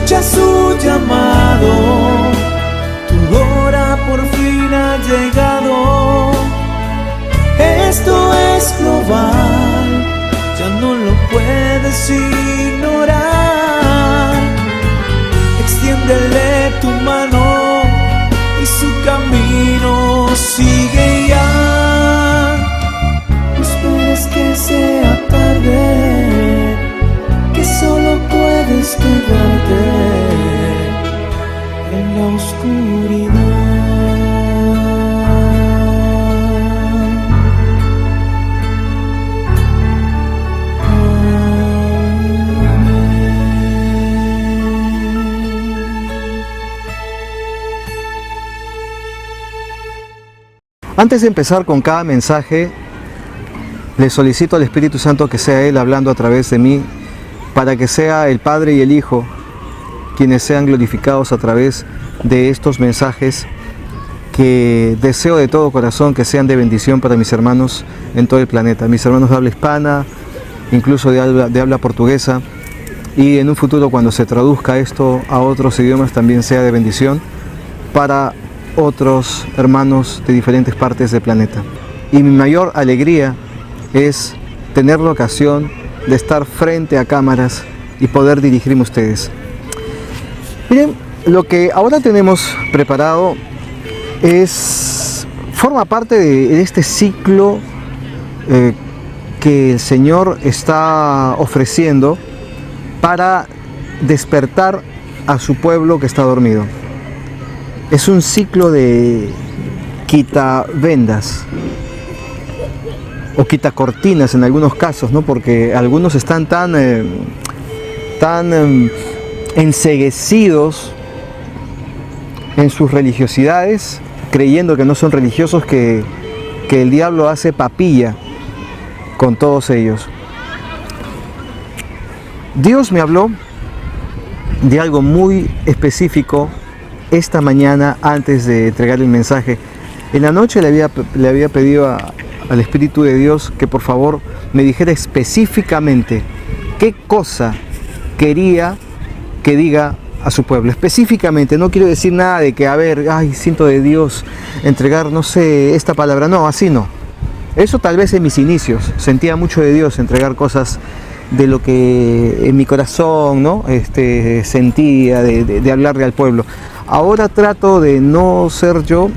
escucha su llamado, tu hora por fin ha llegado. Esto es global, ya no lo puedes ignorar. Extiéndele tu mano y su camino sigue ya. No esperes que sea tarde, que solo puedes quedarte en la oscuridad. Antes de empezar con cada mensaje, le solicito al Espíritu Santo que sea Él hablando a través de mí, para que sea el Padre y el Hijo quienes sean glorificados a través de estos mensajes, que deseo de todo corazón que sean de bendición para mis hermanos en todo el planeta, mis hermanos de habla hispana, incluso de habla portuguesa, y en un futuro, cuando se traduzca esto a otros idiomas, también sea de bendición para otros hermanos de diferentes partes del planeta. Y mi mayor alegría es tener la ocasión de estar frente a cámaras y poder dirigirme a ustedes. Miren, lo que ahora tenemos preparado forma parte de este ciclo que el Señor está ofreciendo para despertar a su pueblo que está dormido. Es un ciclo de quitavendas o quitacortinas en algunos casos, ¿no? Porque algunos están tan enceguecidos en sus religiosidades, creyendo que no son religiosos, que el diablo hace papilla con todos ellos. Dios me habló de algo muy específico esta mañana antes de entregar el mensaje. En la noche le había pedido al Espíritu de Dios que por favor me dijera específicamente qué cosa quería que diga a su pueblo. Específicamente, no quiero decir nada de que, siento de Dios entregar, no sé, esta palabra. No, así no. Eso tal vez en mis inicios, sentía mucho de Dios entregar cosas de lo que en mi corazón, ¿no? Sentía de hablarle al pueblo. Ahora trato de no ser yo,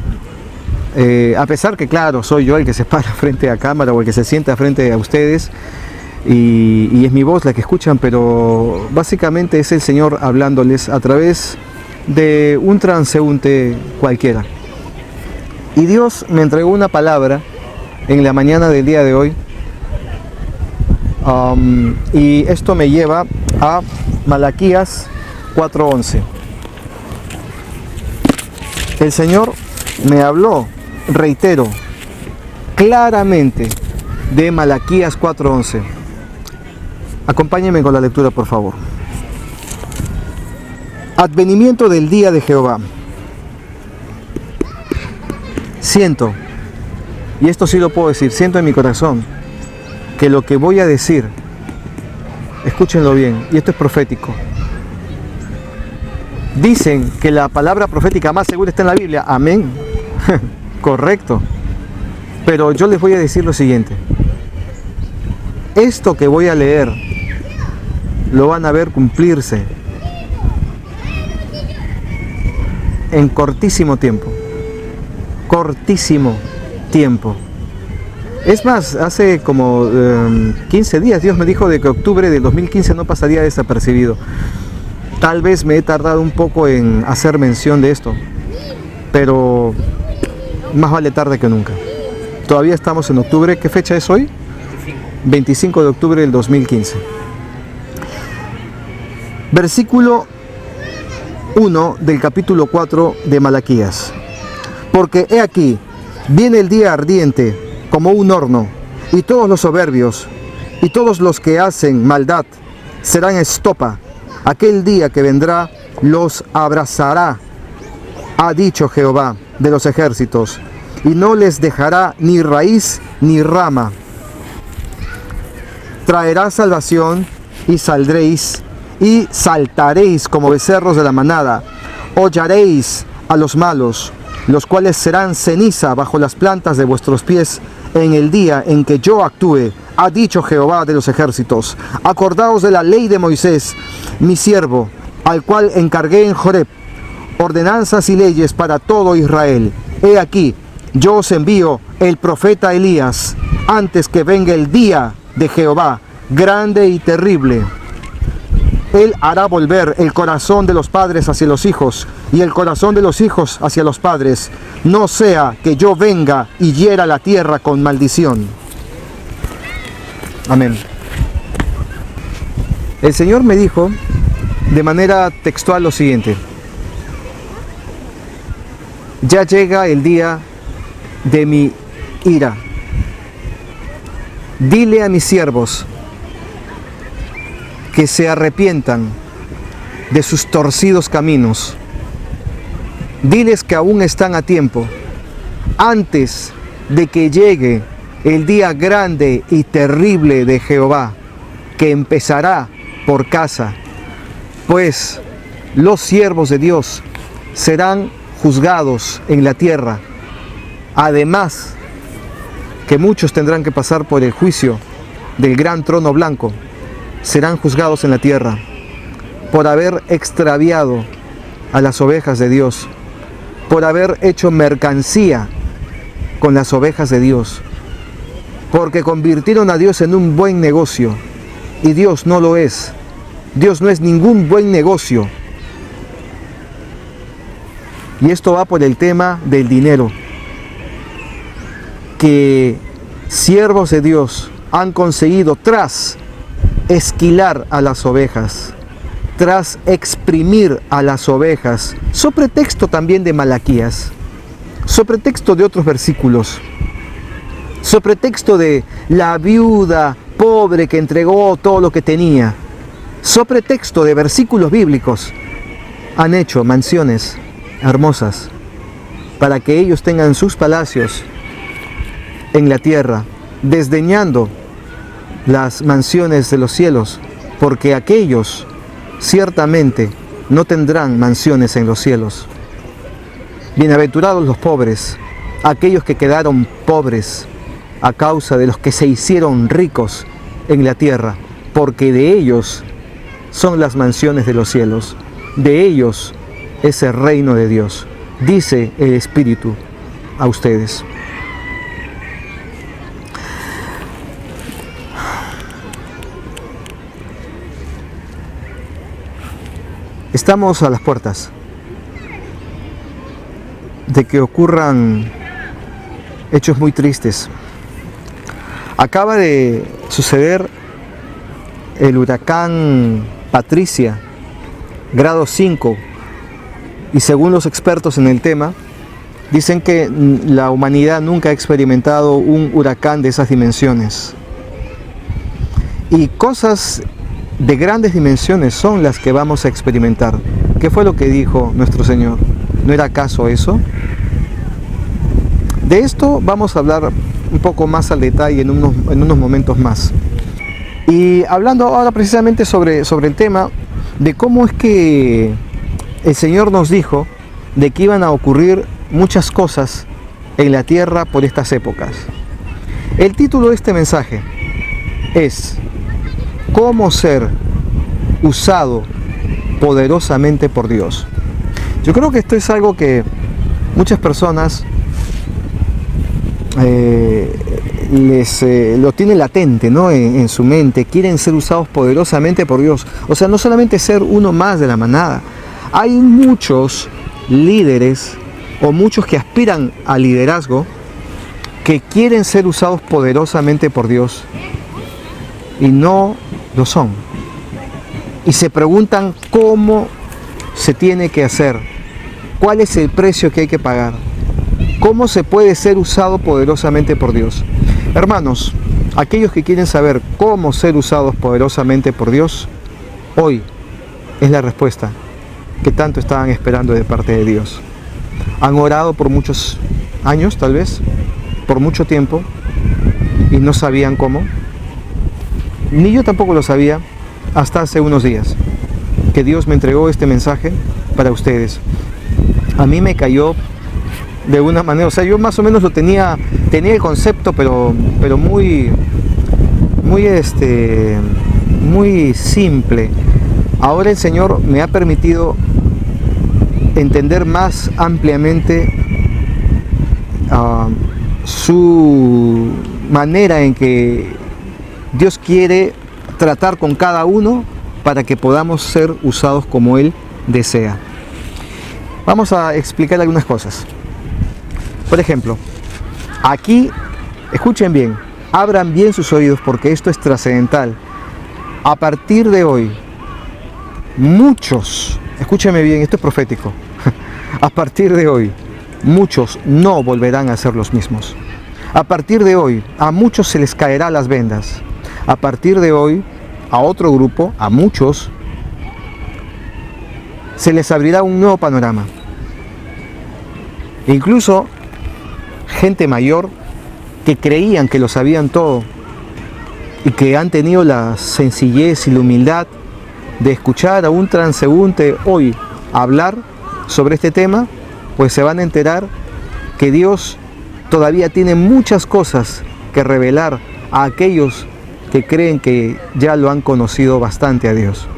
a pesar que claro, soy yo el que se para frente a cámara o el que se sienta frente a ustedes y es mi voz la que escuchan, pero básicamente es el Señor hablándoles a través de un transeúnte cualquiera. Y Dios me entregó una palabra en la mañana del día de hoy, y esto me lleva a Malaquías 4:11. El Señor me habló, reitero, claramente de Malaquías 4:11. Acompáñenme con la lectura, por favor. Advenimiento del día de Jehová. Siento, y esto sí lo puedo decir, siento en mi corazón que lo que voy a decir, escúchenlo bien, y esto es profético. Dicen que la palabra profética más segura está en la Biblia. Amén. Correcto. Pero yo les voy a decir lo siguiente. Esto que voy a leer lo van a ver cumplirse en cortísimo tiempo. Cortísimo tiempo. Es más, hace como 15 días Dios me dijo de que octubre del 2015 no pasaría desapercibido. Tal vez me he tardado un poco en hacer mención de esto, pero más vale tarde que nunca. Todavía estamos en octubre. ¿Qué fecha es hoy? 25 de octubre del 2015. Versículo 1 del capítulo 4 de Malaquías. Porque he aquí, viene el día ardiente como un horno, y todos los soberbios y todos los que hacen maldad serán estopa. Aquel día que vendrá los abrazará, ha dicho Jehová de los ejércitos, y no les dejará ni raíz ni rama. Traerá salvación y saldréis, y saltaréis como becerros de la manada, hollaréis a los malos, los cuales serán ceniza bajo las plantas de vuestros pies en el día en que yo actúe, ha dicho Jehová de los ejércitos. Acordaos de la ley de Moisés, mi siervo, al cual encargué en Joreb, ordenanzas y leyes para todo Israel. He aquí, yo os envío el profeta Elías, antes que venga el día de Jehová, grande y terrible. Él hará volver el corazón de los padres hacia los hijos, y el corazón de los hijos hacia los padres, no sea que yo venga y hiera la tierra con maldición. Amén. El Señor me dijo de manera textual lo siguiente: ya llega el día de mi ira. Dile a mis siervos que se arrepientan de sus torcidos caminos. Diles que aún están a tiempo, antes de que llegue el día grande y terrible de Jehová, que empezará por casa, pues los siervos de Dios serán juzgados en la tierra. Además, que muchos tendrán que pasar por el juicio del gran trono blanco, serán juzgados en la tierra por haber extraviado a las ovejas de Dios, por haber hecho mercancía con las ovejas de Dios, porque convirtieron a Dios en un buen negocio, y Dios no lo es. Dios no es ningún buen negocio. Y esto va por el tema del dinero, que siervos de Dios han conseguido tras esquilar a las ovejas, tras exprimir a las ovejas, sobre texto también de Malaquías, sobre texto de otros versículos, sobre texto de la viuda pobre que entregó todo lo que tenía, sobre texto de versículos bíblicos, han hecho mansiones hermosas para que ellos tengan sus palacios en la tierra, desdeñando las mansiones de los cielos, porque aquellos ciertamente no tendrán mansiones en los cielos. Bienaventurados los pobres, aquellos que quedaron pobres a causa de los que se hicieron ricos en la tierra, porque de ellos son las mansiones de los cielos, de ellos es el reino de Dios, dice el Espíritu a ustedes. Estamos a las puertas de que ocurran hechos muy tristes. Acaba de suceder el huracán Patricia, grado 5, y según los expertos en el tema, dicen que la humanidad nunca ha experimentado un huracán de esas dimensiones. Y cosas de grandes dimensiones son las que vamos a experimentar. ¿Qué fue lo que dijo nuestro Señor? ¿No era acaso eso? De esto vamos a hablar un poco más al detalle en unos momentos más. Y hablando ahora precisamente sobre el tema de cómo es que el Señor nos dijo de que iban a ocurrir muchas cosas en la tierra por estas épocas. El título de este mensaje es: ¿cómo ser usado poderosamente por Dios? Yo creo que esto es algo que muchas personas lo tienen latente, ¿no? en su mente. Quieren ser usados poderosamente por Dios. O sea, no solamente ser uno más de la manada. Hay muchos líderes o muchos que aspiran al liderazgo que quieren ser usados poderosamente por Dios y no lo son. Y se preguntan cómo se tiene que hacer, cuál es el precio que hay que pagar, cómo se puede ser usado poderosamente por Dios. Hermanos, aquellos que quieren saber cómo ser usados poderosamente por Dios, hoy es la respuesta que tanto estaban esperando de parte de Dios. Han orado por muchos años, tal vez, por mucho tiempo, y no sabían cómo. Ni yo tampoco lo sabía hasta hace unos días. que Dios me entregó este mensaje para ustedes. A mí me cayó de una manera, o sea, yo más o menos lo tenía el concepto, pero muy simple. Ahora el Señor me ha permitido entender más ampliamente su manera en que Dios quiere tratar con cada uno para que podamos ser usados como Él desea. Vamos a explicar algunas cosas. Por ejemplo, aquí, escuchen bien, abran bien sus oídos porque esto es trascendental. A partir de hoy, muchos, escúcheme bien, esto es profético. A partir de hoy, muchos no volverán a ser los mismos. A partir de hoy, a muchos se les caerán las vendas. A partir de hoy, a otro grupo, a muchos, se les abrirá un nuevo panorama. Incluso gente mayor que creían que lo sabían todo y que han tenido la sencillez y la humildad de escuchar a un transeúnte hoy hablar sobre este tema, pues se van a enterar que Dios todavía tiene muchas cosas que revelar a aquellos que creen que ya lo han conocido bastante a Dios.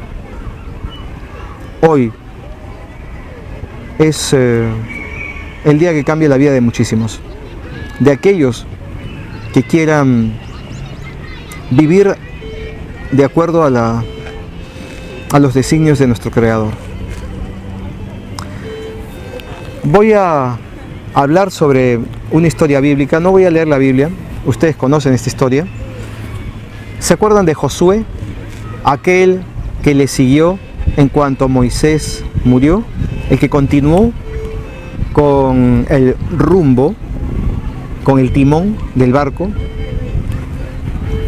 Hoy es el día que cambia la vida de muchísimos, de aquellos que quieran vivir de acuerdo a los designios de nuestro Creador. Voy a hablar sobre una historia bíblica, no voy a leer la Biblia, ustedes conocen esta historia. ¿Se acuerdan de Josué? Aquel que le siguió en cuanto Moisés murió, el que continuó con el rumbo, con el timón del barco,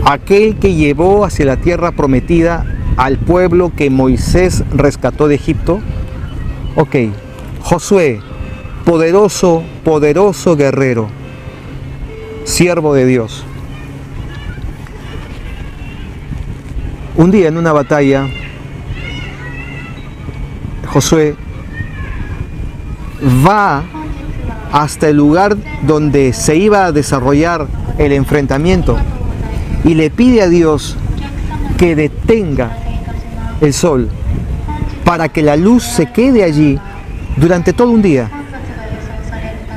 aquel que llevó hacia la tierra prometida al pueblo que Moisés rescató de Egipto. Ok, Josué, poderoso guerrero, siervo de Dios. Un día en una batalla, Josué va hasta el lugar donde se iba a desarrollar el enfrentamiento y le pide a Dios que detenga el sol para que la luz se quede allí durante todo un día,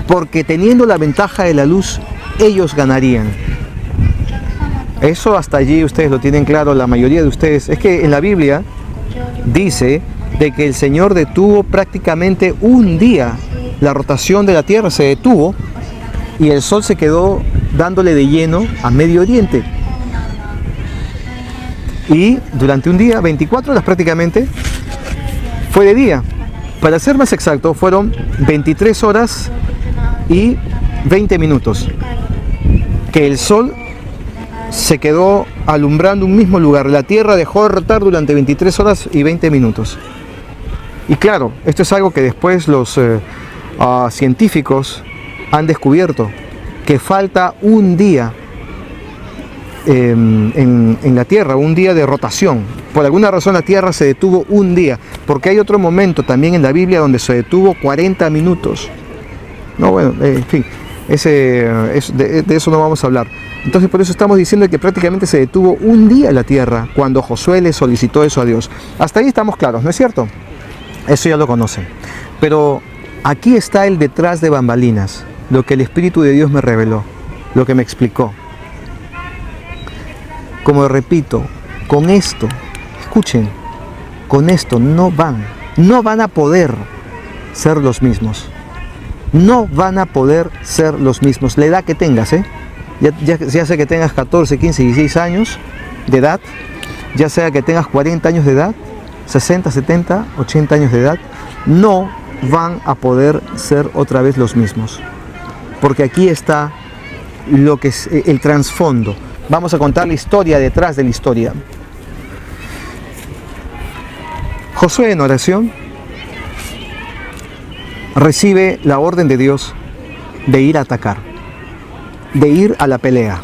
porque teniendo la ventaja de la luz, ellos ganarían. Eso hasta allí ustedes lo tienen claro, la mayoría de ustedes. Es que en la Biblia dice de que el Señor detuvo prácticamente un día la rotación de la tierra, se detuvo y el sol se quedó dándole de lleno a Medio Oriente. Y durante un día, 24 horas prácticamente, fue de día. Para ser más exacto, fueron 23 horas y 20 minutos que el sol se quedó alumbrando un mismo lugar. La tierra dejó de rotar durante 23 horas y 20 minutos. Y claro, esto es algo que después los científicos han descubierto, que falta un día en la Tierra, un día de rotación. Por alguna razón la Tierra se detuvo un día, porque hay otro momento también en la Biblia donde se detuvo 40 minutos. No, bueno, en fin, de eso no vamos a hablar. Entonces por eso estamos diciendo que prácticamente se detuvo un día la Tierra cuando Josué le solicitó eso a Dios. Hasta ahí estamos claros, ¿no es cierto? Eso ya lo conocen. Pero aquí está el detrás de bambalinas, lo que el Espíritu de Dios me reveló, lo que me explicó. Como repito, con esto, escuchen, con esto no van a poder ser los mismos. No van a poder ser los mismos. La edad que tengas, ya sea que tengas 14, 15, 16 años de edad, ya sea que tengas 40 años de edad, 60, 70, 80 años de edad, no van a poder ser otra vez los mismos. Porque aquí está lo que es el trasfondo. Vamos a contar la historia detrás de la historia. Josué en oración recibe la orden de Dios de ir a atacar, de ir a la pelea,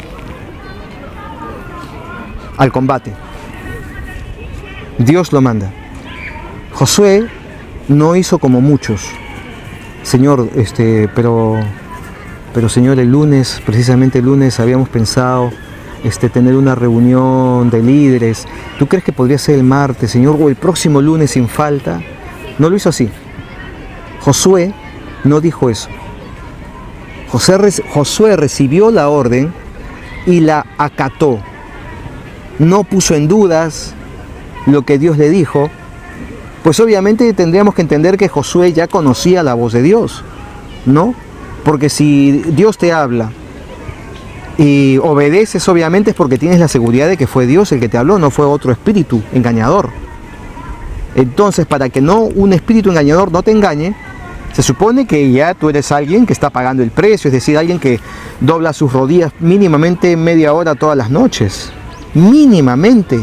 al combate. Dios lo manda. Josué no hizo como muchos. Señor, pero Señor, el lunes, precisamente el lunes habíamos pensado tener una reunión de líderes. ¿Tú crees que podría ser el martes, Señor, o el próximo lunes sin falta? No lo hizo así. Josué no dijo eso. Josué recibió la orden y la acató. No puso en dudas lo que Dios le dijo, pues obviamente tendríamos que entender que Josué ya conocía la voz de Dios, ¿no? Porque si Dios te habla y obedeces, obviamente es porque tienes la seguridad de que fue Dios el que te habló, no fue otro espíritu engañador. Entonces, para que un espíritu engañador no te engañe, se supone que ya tú eres alguien que está pagando el precio, es decir, alguien que dobla sus rodillas mínimamente media hora todas las noches. Mínimamente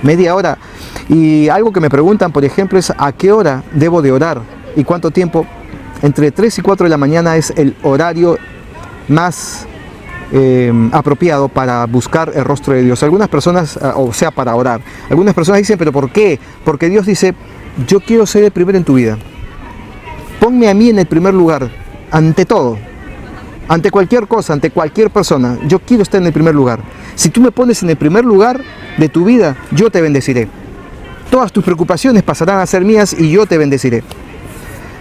media hora. Y algo que me preguntan, por ejemplo, es ¿a qué hora debo de orar? ¿Y cuánto tiempo? Entre 3 y 4 de la mañana es el horario más apropiado para buscar el rostro de Dios. Algunas personas, o sea, para orar. Algunas personas dicen, ¿pero por qué? Porque Dios dice, yo quiero ser el primero en tu vida. Ponme a mí en el primer lugar, ante todo, ante cualquier cosa, ante cualquier persona. Yo quiero estar en el primer lugar. Si tú me pones en el primer lugar de tu vida, yo te bendeciré. Todas tus preocupaciones pasarán a ser mías y yo te bendeciré.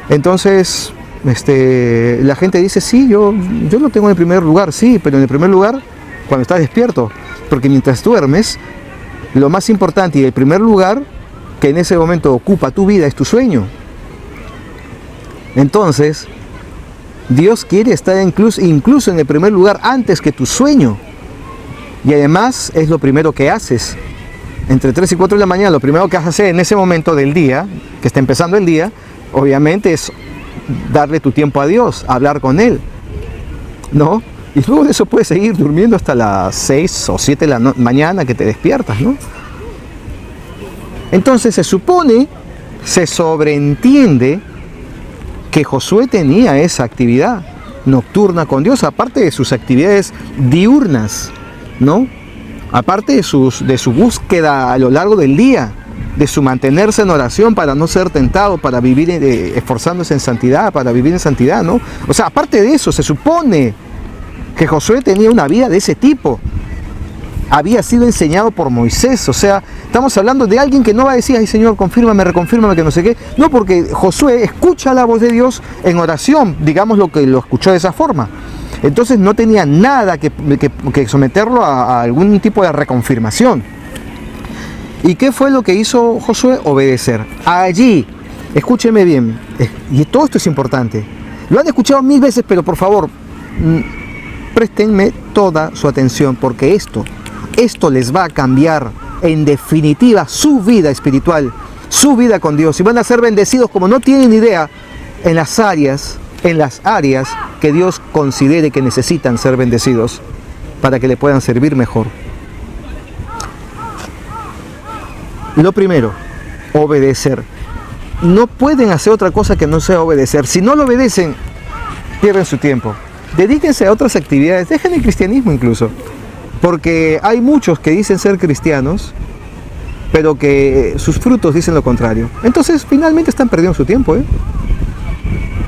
Entonces, la gente dice, sí, yo lo tengo en el primer lugar, sí, pero en el primer lugar cuando estás despierto. Porque mientras duermes, lo más importante y el primer lugar que en ese momento ocupa tu vida es tu sueño. Entonces, Dios quiere estar incluso en el primer lugar antes que tu sueño. Y además es lo primero que haces. Entre 3 y 4 de la mañana, lo primero que vas a hacer en ese momento del día, que está empezando el día, obviamente es darle tu tiempo a Dios, hablar con Él, ¿no? Y luego de eso puedes seguir durmiendo hasta las 6 o 7 de la mañana que te despiertas, ¿no? Entonces se supone, se sobreentiende que Josué tenía esa actividad nocturna con Dios, aparte de sus actividades diurnas, ¿no? Aparte de su búsqueda a lo largo del día, de su mantenerse en oración para no ser tentado, para vivir esforzándose en santidad, para vivir en santidad, ¿no? O sea, aparte de eso, se supone que Josué tenía una vida de ese tipo. Había sido enseñado por Moisés, o sea, estamos hablando de alguien que no va a decir, ay Señor, confírmame, reconfírmame, que no sé qué. No, porque Josué escucha la voz de Dios en oración, digamos lo que lo escuchó de esa forma. Entonces no tenía nada que someterlo a algún tipo de reconfirmación. ¿Y qué fue lo que hizo Josué? Obedecer. Allí, escúcheme bien, y todo esto es importante. Lo han escuchado 1000 veces, pero por favor, préstenme toda su atención, porque esto les va a cambiar en definitiva su vida espiritual, su vida con Dios, y van a ser bendecidos como no tienen idea en las áreas que Dios considere que necesitan ser bendecidos para que le puedan servir mejor. Lo primero, obedecer. No pueden hacer otra cosa que no sea obedecer. Si no lo obedecen, pierden su tiempo. Dedíquense a otras actividades, dejen el cristianismo incluso. Porque hay muchos que dicen ser cristianos, pero que sus frutos dicen lo contrario. Entonces, finalmente están perdiendo su tiempo, ¿eh?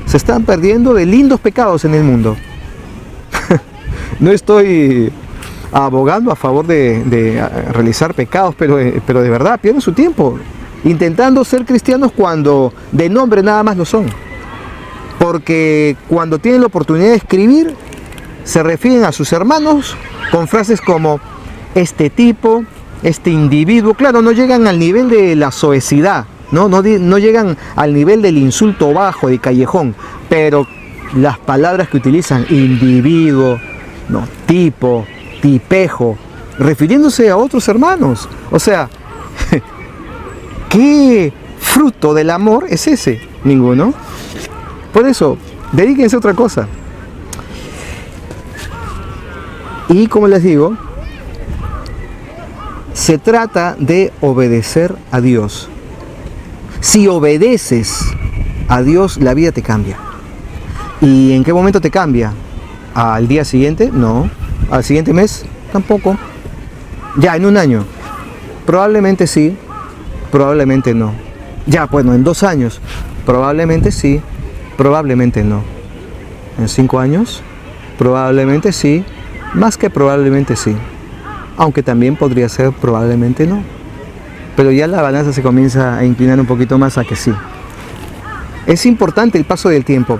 Se están perdiendo de lindos pecados en el mundo. No estoy abogando a favor de realizar pecados, pero de verdad pierden su tiempo intentando ser cristianos cuando de nombre nada más lo son. Porque cuando tienen la oportunidad de escribir, se refieren a sus hermanos con frases como este tipo, este individuo. Claro, no llegan al nivel de la soecidad, no llegan al nivel del insulto bajo, de callejón, pero las palabras que utilizan, individuo, no, tipo, tipejo, refiriéndose a otros hermanos. O sea, ¿qué fruto del amor es ese? Ninguno. Por eso, dedíquense a otra cosa. Y como les digo, se trata de obedecer a Dios. Si obedeces a Dios, la vida te cambia. ¿Y en qué momento te cambia? ¿Al día siguiente? No. ¿Al siguiente mes? Tampoco. ¿Ya en un año? Probablemente sí, probablemente no. Ya, bueno, en 2 años, probablemente sí, probablemente no. En 5 años, probablemente sí, más que probablemente sí. Aunque también podría ser probablemente no. Pero ya la balanza se comienza a inclinar un poquito más a que sí. Es importante el paso del tiempo.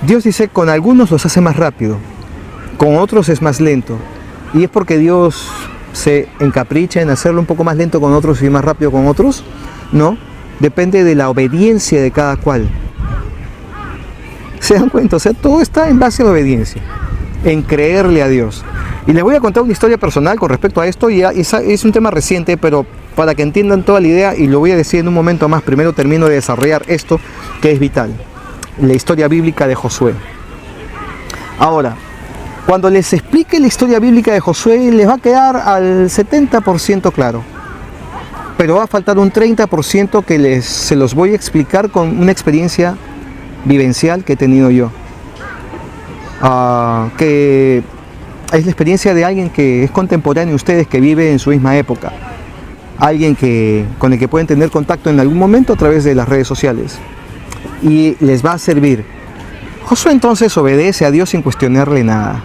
Dios dice, con algunos los hace más rápido, con otros es más lento. Y es porque Dios se encapricha en hacerlo un poco más lento con otros y más rápido con otros. No, depende de la obediencia de cada cual. ¿Se dan cuenta? O sea, todo está en base a la obediencia, en creerle a Dios. Y les voy a contar una historia personal con respecto a esto, y es un tema reciente, pero para que entiendan toda la idea, y lo voy a decir en un momento más, primero termino de desarrollar esto que es vital, la historia bíblica de Josué. Ahora, cuando les explique la historia bíblica de Josué, les va a quedar al 70% claro, pero va a faltar un 30% que se los voy a explicar con una experiencia vivencial que he tenido yo, que es la experiencia de alguien que es contemporáneo a ustedes, que vive en su misma época, alguien con el que pueden tener contacto en algún momento a través de las redes sociales, y les va a servir. Josué entonces obedece a Dios sin cuestionarle nada,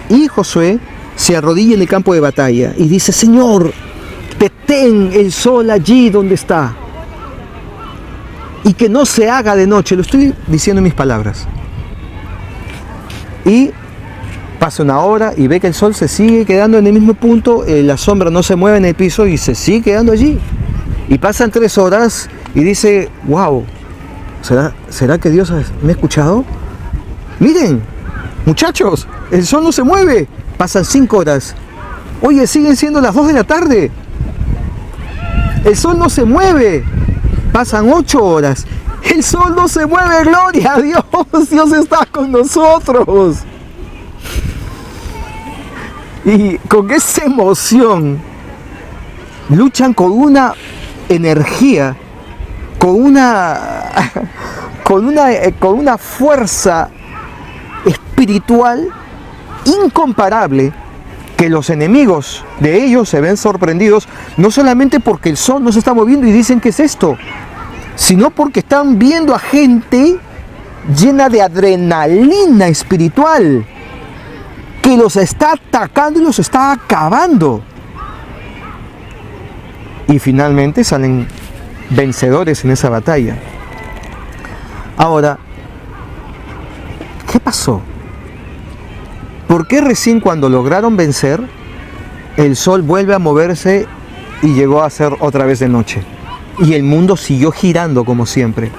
y Josué se arrodilla en el campo de batalla y dice: Señor, detén el sol allí donde está, y que no se haga de noche. Lo estoy diciendo en mis palabras. Y pasa una hora y ve que el sol se sigue quedando en el mismo punto, la sombra no se mueve en el piso y se sigue quedando allí. Y pasan 3 horas y dice: wow, ¿será que Dios me ha escuchado? Miren, muchachos, el sol no se mueve. Pasan 5 horas. Oye, siguen siendo las 2 de la tarde. El sol no se mueve. Pasan 8 horas. El sol no se mueve, gloria a Dios. Dios está con nosotros. Y con esa emoción luchan con una energía, con una fuerza espiritual incomparable, que los enemigos de ellos se ven sorprendidos, no solamente porque el sol no se está moviendo y dicen: ¿qué es esto?, sino porque están viendo a gente llena de adrenalina espiritual que los está atacando y los está acabando. Y finalmente salen vencedores en esa batalla. Ahora, ¿qué pasó? ¿Por qué recién cuando lograron vencer, el sol vuelve a moverse y llegó a ser otra vez de noche? Y el mundo siguió girando como siempre.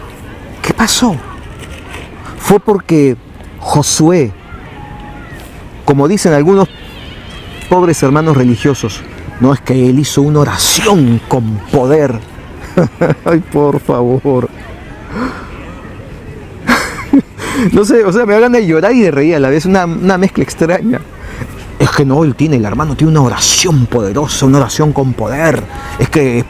¿Qué pasó? Fue porque Josué, como dicen algunos pobres hermanos religiosos, no, es que él hizo una oración con poder. Ay, por favor. No sé, o sea, me hagan de llorar y de reír a la vez, una mezcla extraña. Es que no, el hermano tiene una oración poderosa, una oración con poder. Es que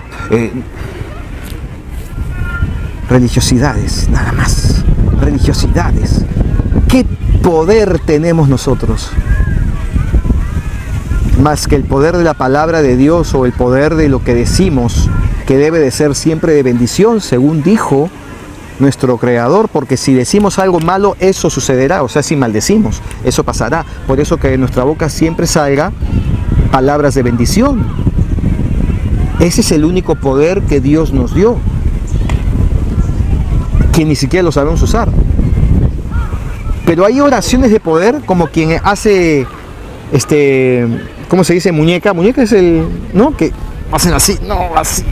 religiosidades, nada más. Religiosidades. ¿Qué poder tenemos nosotros? Más que el poder de la palabra de Dios o el poder de lo que decimos, que debe de ser siempre de bendición, según dijo nuestro Creador, porque si decimos algo malo, eso sucederá. O sea, si maldecimos, eso pasará. Por eso que de nuestra boca siempre salga palabras de bendición. Ese es el único poder que Dios nos dio, que ni siquiera lo sabemos usar. Pero hay oraciones de poder, como quien hace, ¿cómo se dice? Muñeca. Muñeca es ¿no? Que hacen así, no, así.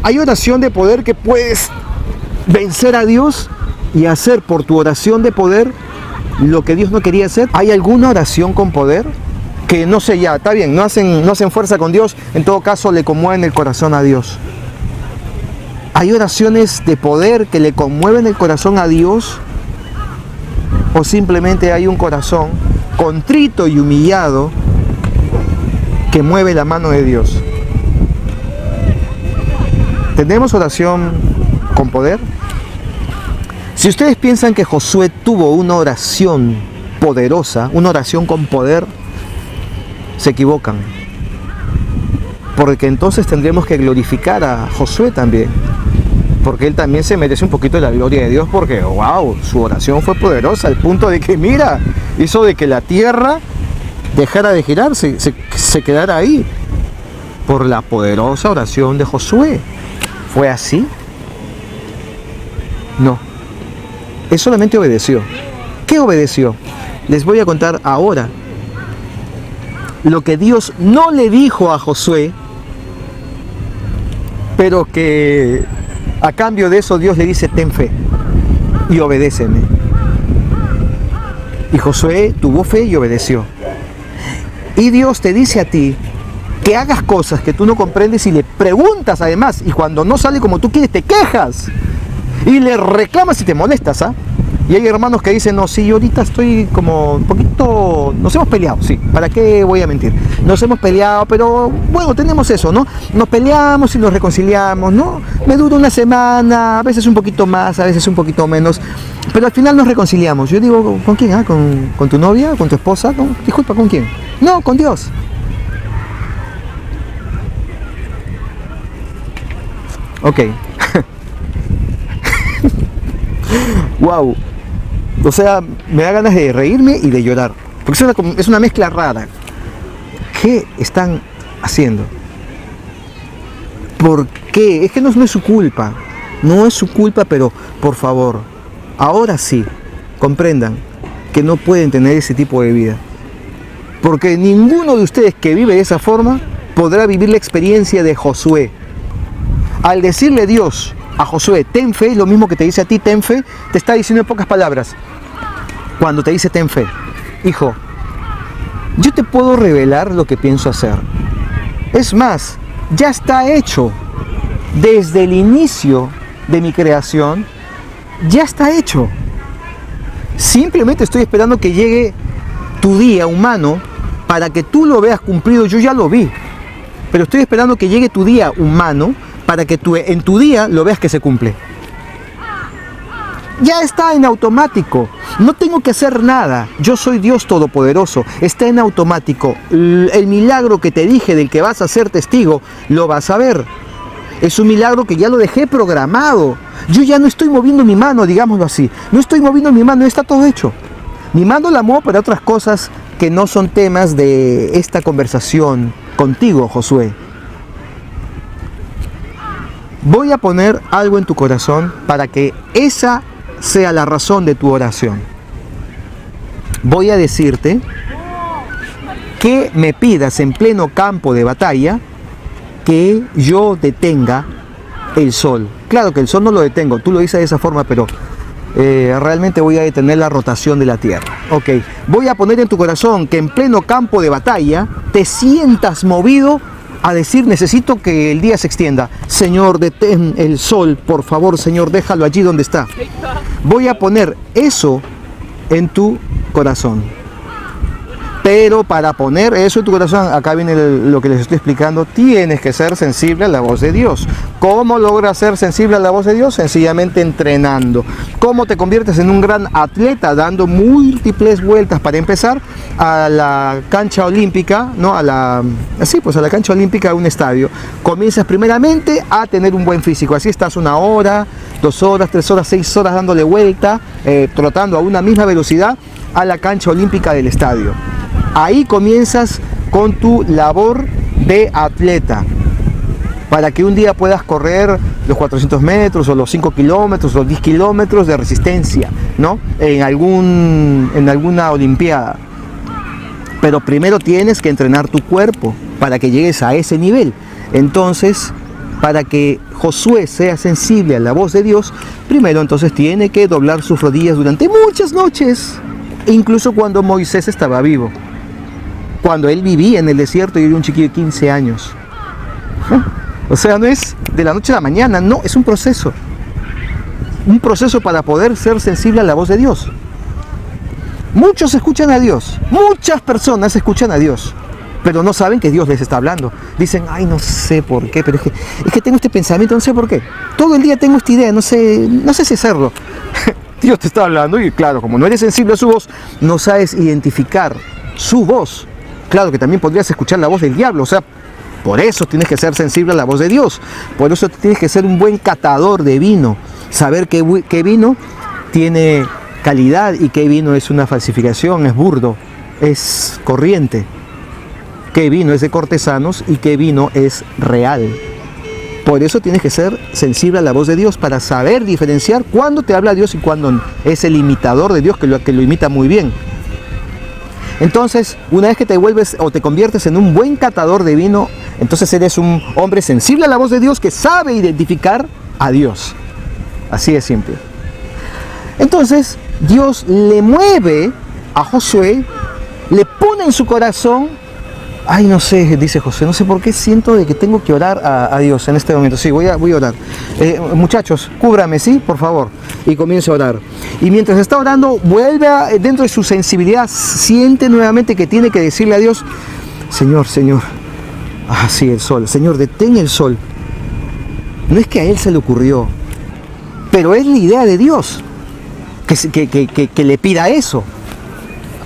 Hay oración de poder que puedes vencer a Dios y hacer por tu oración de poder lo que Dios no quería hacer. ¿Hay alguna oración con poder? Que no sé, ya, está bien, no hacen fuerza con Dios, en todo caso le conmueven el corazón a Dios. ¿Hay oraciones de poder que le conmueven el corazón a Dios? ¿O simplemente hay un corazón contrito y humillado que mueve la mano de Dios? ¿Tenemos oración con poder? Si ustedes piensan que Josué tuvo una oración poderosa, una oración con poder, se equivocan. porque entonces tendremos que glorificar a Josué también, porque él también se merece un poquito de la gloria de Dios, porque wow, su oración fue poderosa al punto de que mira, hizo de que la tierra dejara de girar, se quedara ahí, por la poderosa oración de Josué. ¿Fue así? No, él solamente obedeció. ¿Qué obedeció? Les voy a contar ahora lo que Dios no le dijo a Josué, pero que a cambio de eso Dios le dice: ten fe y obedéceme. Y Josué tuvo fe y obedeció. Y Dios te dice a ti que hagas cosas que tú no comprendes y le preguntas además, y cuando no sale como tú quieres te quejas y le reclamas y te molestas, ¿ah? Y hay hermanos que dicen: no, sí, yo ahorita estoy como un poquito, nos hemos peleado, sí, ¿para qué voy a mentir? Nos hemos peleado, pero bueno, tenemos eso, ¿no? Nos peleamos y nos reconciliamos, ¿no? Me dura una semana, a veces un poquito más, a veces un poquito menos, pero al final nos reconciliamos. Yo digo: ¿con quién? ¿Con tu novia? ¿Con tu esposa? Disculpa, ¿con quién? No, con Dios. Ok. Wow. O sea, me da ganas de reírme y de llorar, porque es una mezcla rara. ¿Qué están haciendo? ¿Por qué? Es que no es su culpa. No es su culpa, pero por favor, ahora sí, comprendan que no pueden tener ese tipo de vida. Porque ninguno de ustedes que vive de esa forma podrá vivir la experiencia de Josué. Al decirle Dios a Josué: ten fe, lo mismo que te dice a ti: ten fe, te está diciendo en pocas palabras. Cuando te dice: ten fe, hijo, yo te puedo revelar lo que pienso hacer. Es más, ya está hecho. Desde el inicio de mi creación, ya está hecho. Simplemente estoy esperando que llegue tu día humano para que tú lo veas cumplido. Yo ya lo vi, pero estoy esperando que llegue tu día humano para que tú en tu día lo veas que se cumple. Ya está en automático, no tengo que hacer nada, yo soy Dios Todopoderoso, está en automático. El milagro que te dije del que vas a ser testigo, lo vas a ver. Es un milagro que ya lo dejé programado. Yo ya no estoy moviendo mi mano, digámoslo así, no estoy moviendo mi mano, está todo hecho. Mi mano la muevo para otras cosas que no son temas de esta conversación contigo, Josué. Voy a poner algo en tu corazón para que esa sea la razón de tu oración. Voy a decirte que me pidas en pleno campo de batalla que yo detenga el sol. Claro que el sol no lo detengo, tú lo dices de esa forma, pero realmente voy a detener la rotación de la Tierra. Ok, voy a poner en tu corazón que en pleno campo de batalla te sientas movido a decir: necesito que el día se extienda. Señor, detén el sol, por favor, Señor, déjalo allí donde está. Voy a poner eso en tu corazón. Pero para poner eso en tu corazón, acá viene lo que les estoy explicando, tienes que ser sensible a la voz de Dios. ¿Cómo logras ser sensible a la voz de Dios? Sencillamente entrenando. ¿Cómo te conviertes en un gran atleta? Dando múltiples vueltas, para empezar, a la cancha olímpica, ¿no? a la cancha olímpica de un estadio. Comienzas primeramente a tener un buen físico. Así estás 1 hora, 2 horas, 3 horas, 6 horas dándole vuelta, trotando a una misma velocidad a la cancha olímpica del estadio. Ahí comienzas con tu labor de atleta, para que un día puedas correr los 400 metros o los 5 kilómetros o los 10 kilómetros de resistencia, ¿no? en alguna olimpiada. Pero primero tienes que entrenar tu cuerpo para que llegues a ese nivel. Entonces, para que Josué sea sensible a la voz de Dios, primero entonces tiene que doblar sus rodillas durante muchas noches, incluso cuando Moisés estaba vivo. Cuando él vivía en el desierto y era un chiquillo de 15 años. O sea, no es de la noche a la mañana, no, es un proceso. Un proceso para poder ser sensible a la voz de Dios. Muchos escuchan a Dios, muchas personas escuchan a Dios, pero no saben que Dios les está hablando. Dicen: ay, no sé por qué, pero es que tengo este pensamiento, no sé por qué. Todo el día tengo esta idea, no sé si hacerlo. Dios te está hablando y claro, como no eres sensible a su voz, no sabes identificar su voz. Claro que también podrías escuchar la voz del diablo, o sea, Por eso tienes que ser sensible a la voz de Dios. Por eso tienes que ser un buen catador de vino. Saber qué vino tiene calidad y qué vino es una falsificación, es burdo, es corriente. Qué vino es de cortesanos y qué vino es real. Por eso tienes que ser sensible a la voz de Dios para saber diferenciar cuándo te habla Dios y cuándo es el imitador de Dios que lo imita muy bien. Entonces, una vez que te vuelves o te conviertes en un buen catador de vino, entonces eres un hombre sensible a la voz de Dios que sabe identificar a Dios. Así de simple. Entonces, Dios le mueve a Josué, le pone en su corazón, ay, no sé, dice Josué, no sé por qué siento de que tengo que orar a Dios en este momento. Sí, voy a orar. Muchachos, cúbrame, ¿sí? Por favor. Y comienza a orar. Y mientras está orando, vuelve dentro de su sensibilidad, siente nuevamente que tiene que decirle a Dios, Señor, sí, el sol, Señor, detén el sol. No es que a él se le ocurrió, pero es la idea de Dios que le pida eso.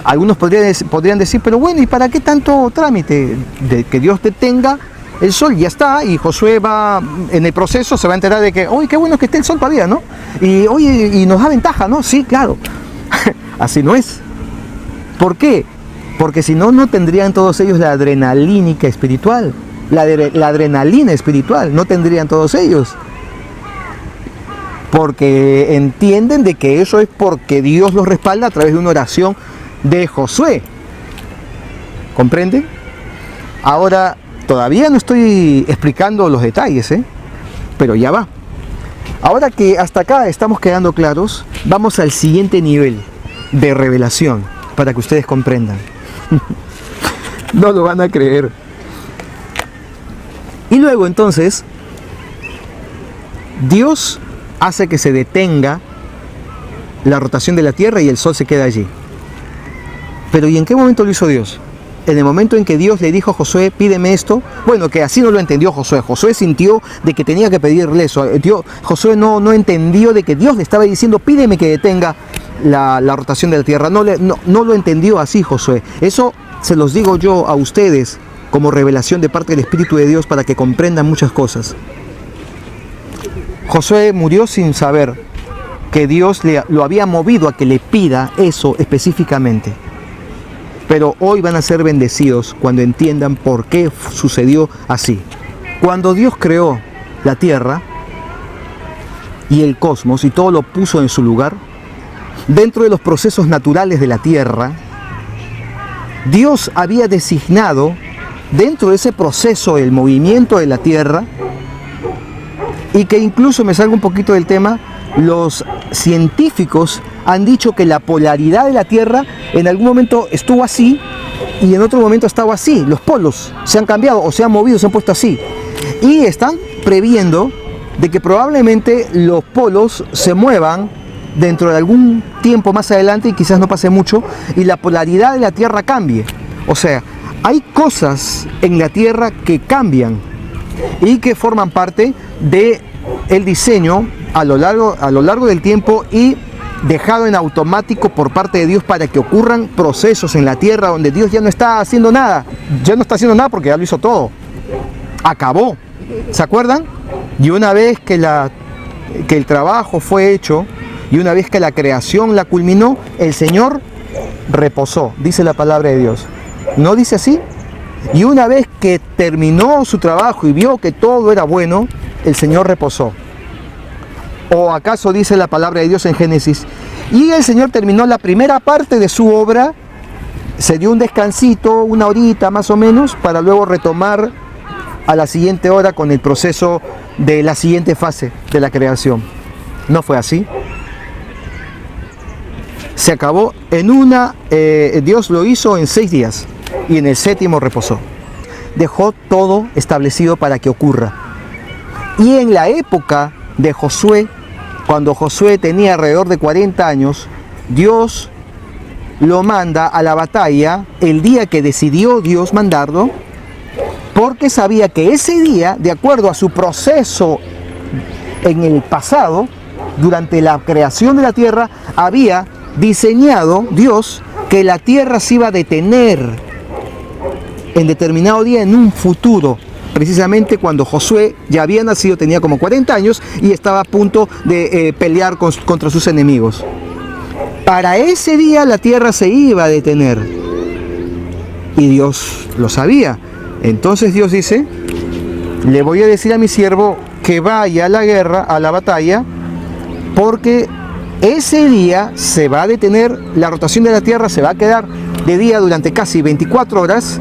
Algunos podrían decir, pero bueno, ¿y para qué tanto trámite? De que Dios detenga el sol, ya está, y Josué va, en el proceso se va a enterar de que, oye, qué bueno que esté el sol todavía, ¿no? Y oye, y nos da ventaja, ¿no? Sí, claro. Así no es. ¿Por qué? Porque si no, no tendrían todos ellos la adrenalínica espiritual. La adrenalina espiritual, no tendrían todos ellos. Porque entienden de que eso es porque Dios los respalda a través de una oración de Josué. ¿Comprenden? Ahora, todavía no estoy explicando los detalles, pero ya va. Ahora que hasta acá estamos quedando claros, vamos al siguiente nivel de revelación para que ustedes comprendan. No lo van a creer. Y luego entonces, Dios hace que se detenga la rotación de la tierra y el sol se queda allí. Pero ¿y en qué momento lo hizo Dios? En el momento en que Dios le dijo a Josué, pídeme esto. Bueno, que así no lo entendió Josué. Josué sintió de que tenía que pedirle eso. Josué no entendió de que Dios le estaba diciendo, pídeme que detenga la rotación de la tierra. No lo entendió así Josué. Eso se los digo yo a ustedes como revelación de parte del Espíritu de Dios para que comprendan muchas cosas. Josué murió sin saber que Dios lo había movido a que le pida eso específicamente. Pero hoy van a ser bendecidos cuando entiendan por qué sucedió así. Cuando Dios creó la tierra y el cosmos y todo lo puso en su lugar, dentro de los procesos naturales de la tierra, Dios había designado dentro de ese proceso el movimiento de la tierra, y que incluso me salgo un poquito del tema, los científicos han dicho que la polaridad de la Tierra en algún momento estuvo así y en otro momento estaba así. Los polos se han cambiado o se han movido, se han puesto así. Y están previendo de que probablemente los polos se muevan dentro de algún tiempo más adelante y quizás no pase mucho y la polaridad de la Tierra cambie. O sea, hay cosas en la Tierra que cambian y que forman parte del diseño a lo largo del tiempo y dejado en automático por parte de Dios para que ocurran procesos en la tierra donde Dios ya no está haciendo nada. Ya no está haciendo nada porque ya lo hizo todo. Acabó. ¿Se acuerdan? Y una vez que el trabajo fue hecho y una vez que la creación la culminó, el Señor reposó, dice la palabra de Dios. ¿No dice así? Y una vez que terminó su trabajo y vio que todo era bueno, el Señor reposó. ¿O acaso dice la palabra de Dios en Génesis? Y el Señor terminó la primera parte de su obra, se dio un descansito, una horita más o menos, para luego retomar a la siguiente hora con el proceso de la siguiente fase de la creación. ¿No fue así? Se acabó Dios lo hizo en 6 días y en el 7º reposó. Dejó todo establecido para que ocurra. Y en la época de Josué, cuando Josué tenía alrededor de 40 años, Dios lo manda a la batalla el día que decidió Dios mandarlo, porque sabía que ese día, de acuerdo a su proceso en el pasado, durante la creación de la tierra, había diseñado Dios que la tierra se iba a detener en determinado día en un futuro, precisamente cuando Josué ya había nacido, tenía como 40 años y estaba a punto de pelear contra sus enemigos. Para ese día la tierra se iba a detener y Dios lo sabía. Entonces Dios dice: le voy a decir a mi siervo que vaya a la guerra, a la batalla, porque ese día se va a detener, la rotación de la tierra se va a quedar de día durante casi 24 horas,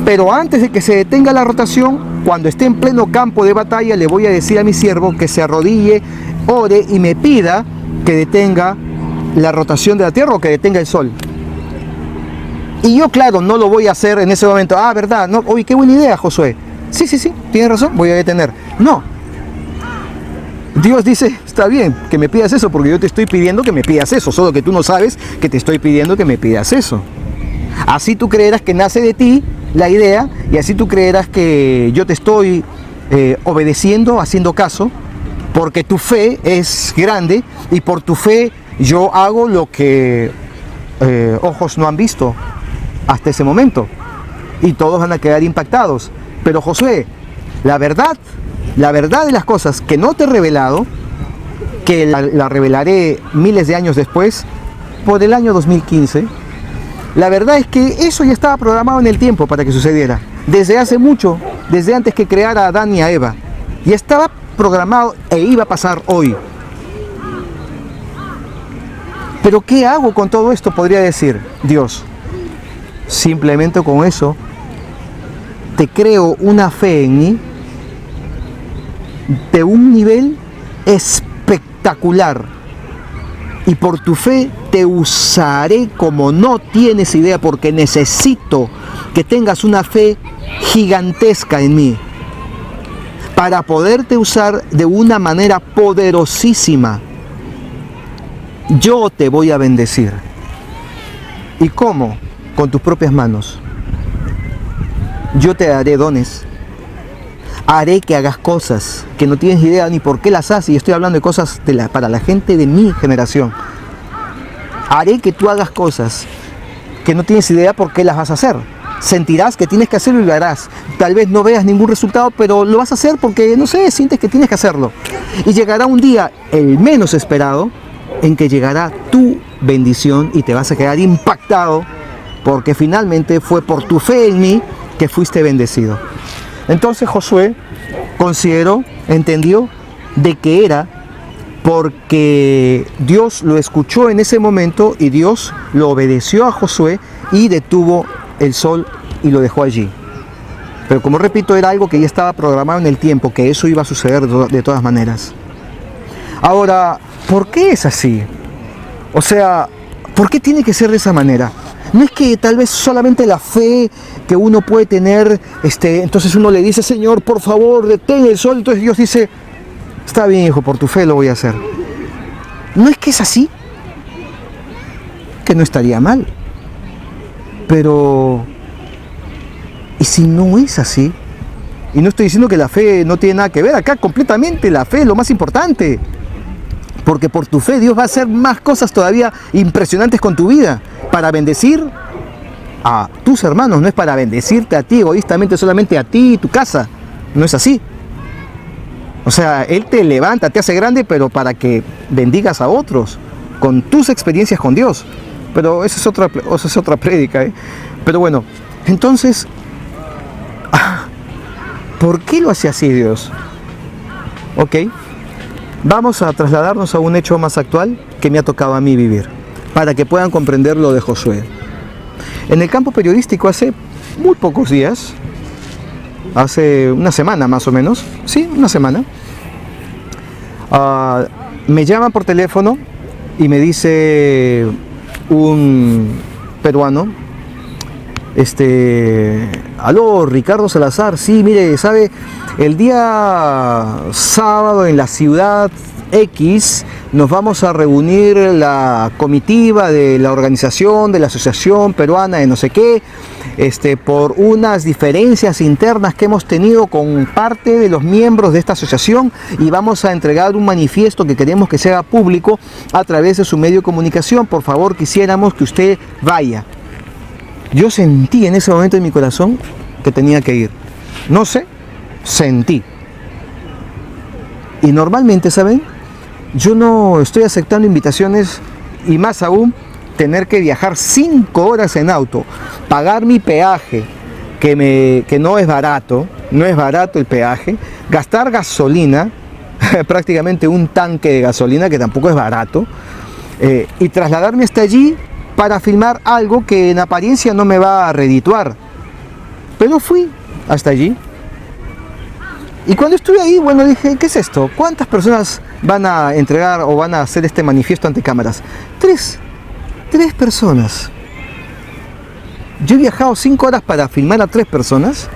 pero antes de que se detenga la rotación, cuando esté en pleno campo de batalla, le voy a decir a mi siervo que se arrodille, ore y me pida que detenga la rotación de la tierra o que detenga el sol. Y yo, claro, no lo voy a hacer en ese momento. Ah, ¿verdad? No, oye, qué buena idea, Josué. Sí, tienes razón, voy a detener. No. Dios dice: está bien que me pidas eso porque yo te estoy pidiendo que me pidas eso, solo que tú no sabes que te estoy pidiendo que me pidas eso. Así tú creerás que nace de ti la idea y así tú creerás que yo te estoy obedeciendo, haciendo caso, porque tu fe es grande y por tu fe yo hago lo que ojos no han visto hasta ese momento y todos van a quedar impactados. Pero Josué, la verdad de las cosas que no te he revelado, que la revelaré miles de años después, por el año 2015, la verdad es que eso ya estaba programado en el tiempo para que sucediera. Desde hace mucho, desde antes que creara a Adán y a Eva. Ya estaba programado e iba a pasar hoy. Pero ¿qué hago con todo esto? Podría decir Dios. Simplemente con eso te creo una fe en mí de un nivel espectacular y por tu fe te usaré como no tienes idea, porque necesito que tengas una fe gigantesca en mí para poderte usar de una manera poderosísima. Yo te voy a bendecir. ¿Y cómo? Con tus propias manos. Yo te daré dones. Haré que hagas cosas que no tienes idea ni por qué las haces, y estoy hablando de cosas para la gente de mi generación. Haré que tú hagas cosas que no tienes idea por qué las vas a hacer. Sentirás que tienes que hacerlo y lo harás. Tal vez no veas ningún resultado, pero lo vas a hacer porque, no sé, sientes que tienes que hacerlo. Y llegará un día, el menos esperado, en que llegará tu bendición y te vas a quedar impactado porque finalmente fue por tu fe en mí que fuiste bendecido. Entonces Josué consideró, entendió de que era porque Dios lo escuchó en ese momento y Dios lo obedeció a Josué y detuvo el sol y lo dejó allí. Pero como repito, era algo que ya estaba programado en el tiempo, que eso iba a suceder de todas maneras. Ahora, ¿por qué es así? O sea, ¿por qué tiene que ser de esa manera? No es que tal vez solamente la fe que uno puede tener, entonces uno le dice: Señor, por favor, detén el sol. Entonces Dios dice: está bien, hijo, por tu fe lo voy a hacer. No es que es así, que no estaría mal. Pero, ¿y si no es así? Y no estoy diciendo que la fe no tiene nada que ver. Acá completamente la fe es lo más importante. Porque por tu fe Dios va a hacer más cosas todavía impresionantes con tu vida. Para bendecir a tus hermanos, no es para bendecirte a ti egoístamente, solamente a ti y tu casa. No es así. O sea, Él te levanta, te hace grande, pero para que bendigas a otros con tus experiencias con Dios. Pero esa es otra prédica, ¿eh? Pero bueno, entonces, ¿por qué lo hace así Dios? Ok, vamos a trasladarnos a un hecho más actual que me ha tocado a mí vivir, para que puedan comprender lo de Josué. En el campo periodístico hace muy pocos días, hace una semana más o menos, sí, una semana, me llaman por teléfono y me dice un peruano, aló, Ricardo Salazar, sí, mire, sabe, el día sábado en la ciudad X nos vamos a reunir la comitiva de la organización, de la Asociación Peruana de no sé qué, por unas diferencias internas que hemos tenido con parte de los miembros de esta asociación, y vamos a entregar un manifiesto que queremos que sea público a través de su medio de comunicación. Por favor, quisiéramos que usted vaya. Yo sentí en ese momento en mi corazón que tenía que ir. No sé sentí. Y normalmente, ¿saben? Yo no estoy aceptando invitaciones, y más aún tener que viajar 5 horas en auto, pagar mi peaje, que no es barato el peaje, gastar gasolina, prácticamente un tanque de gasolina que tampoco es barato, y trasladarme hasta allí para filmar algo que en apariencia no me va a redituar. Pero fui hasta allí. Y cuando estuve ahí, bueno, dije, ¿qué es esto? ¿Cuántas personas van a entregar o van a hacer este manifiesto ante cámaras? 3 personas. Yo he viajado 5 horas para filmar a 3 personas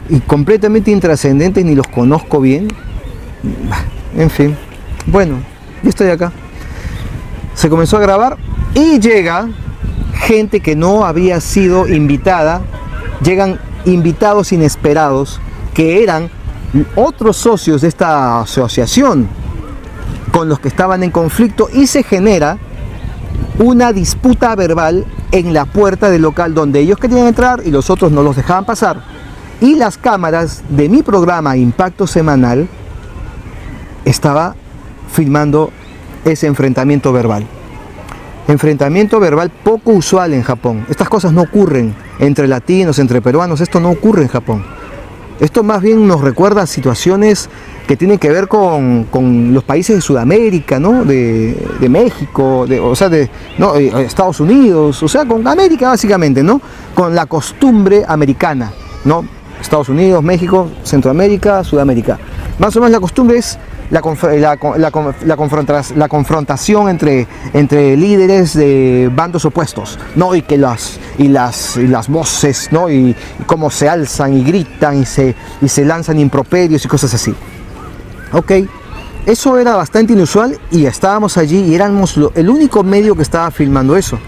y completamente intrascendentes, ni los conozco bien. En fin, bueno, yo estoy acá. Se comenzó a grabar y llega gente que no había sido invitada, llegan invitados inesperados que eran otros socios de esta asociación con los que estaban en conflicto, y se genera una disputa verbal en la puerta del local donde ellos querían entrar y los otros no los dejaban pasar. Y las cámaras de mi programa Impacto Semanal estaba filmando ese enfrentamiento verbal. Enfrentamiento verbal poco usual en Japón. Estas cosas no ocurren entre latinos, entre peruanos, esto no ocurre en Japón. Esto más bien nos recuerda a situaciones que tienen que ver con los países de Sudamérica, ¿no? De México, Estados Unidos, o sea, con América básicamente, ¿no? Con la costumbre americana, ¿no? Estados Unidos, México, Centroamérica, Sudamérica. Más o menos la costumbre es la confrontación entre líderes de bandos opuestos, ¿no? Y que las voces, ¿no? Y cómo se alzan y gritan y se lanzan improperios y cosas así. Ok, eso era bastante inusual y estábamos allí y éramos el único medio que estaba filmando eso.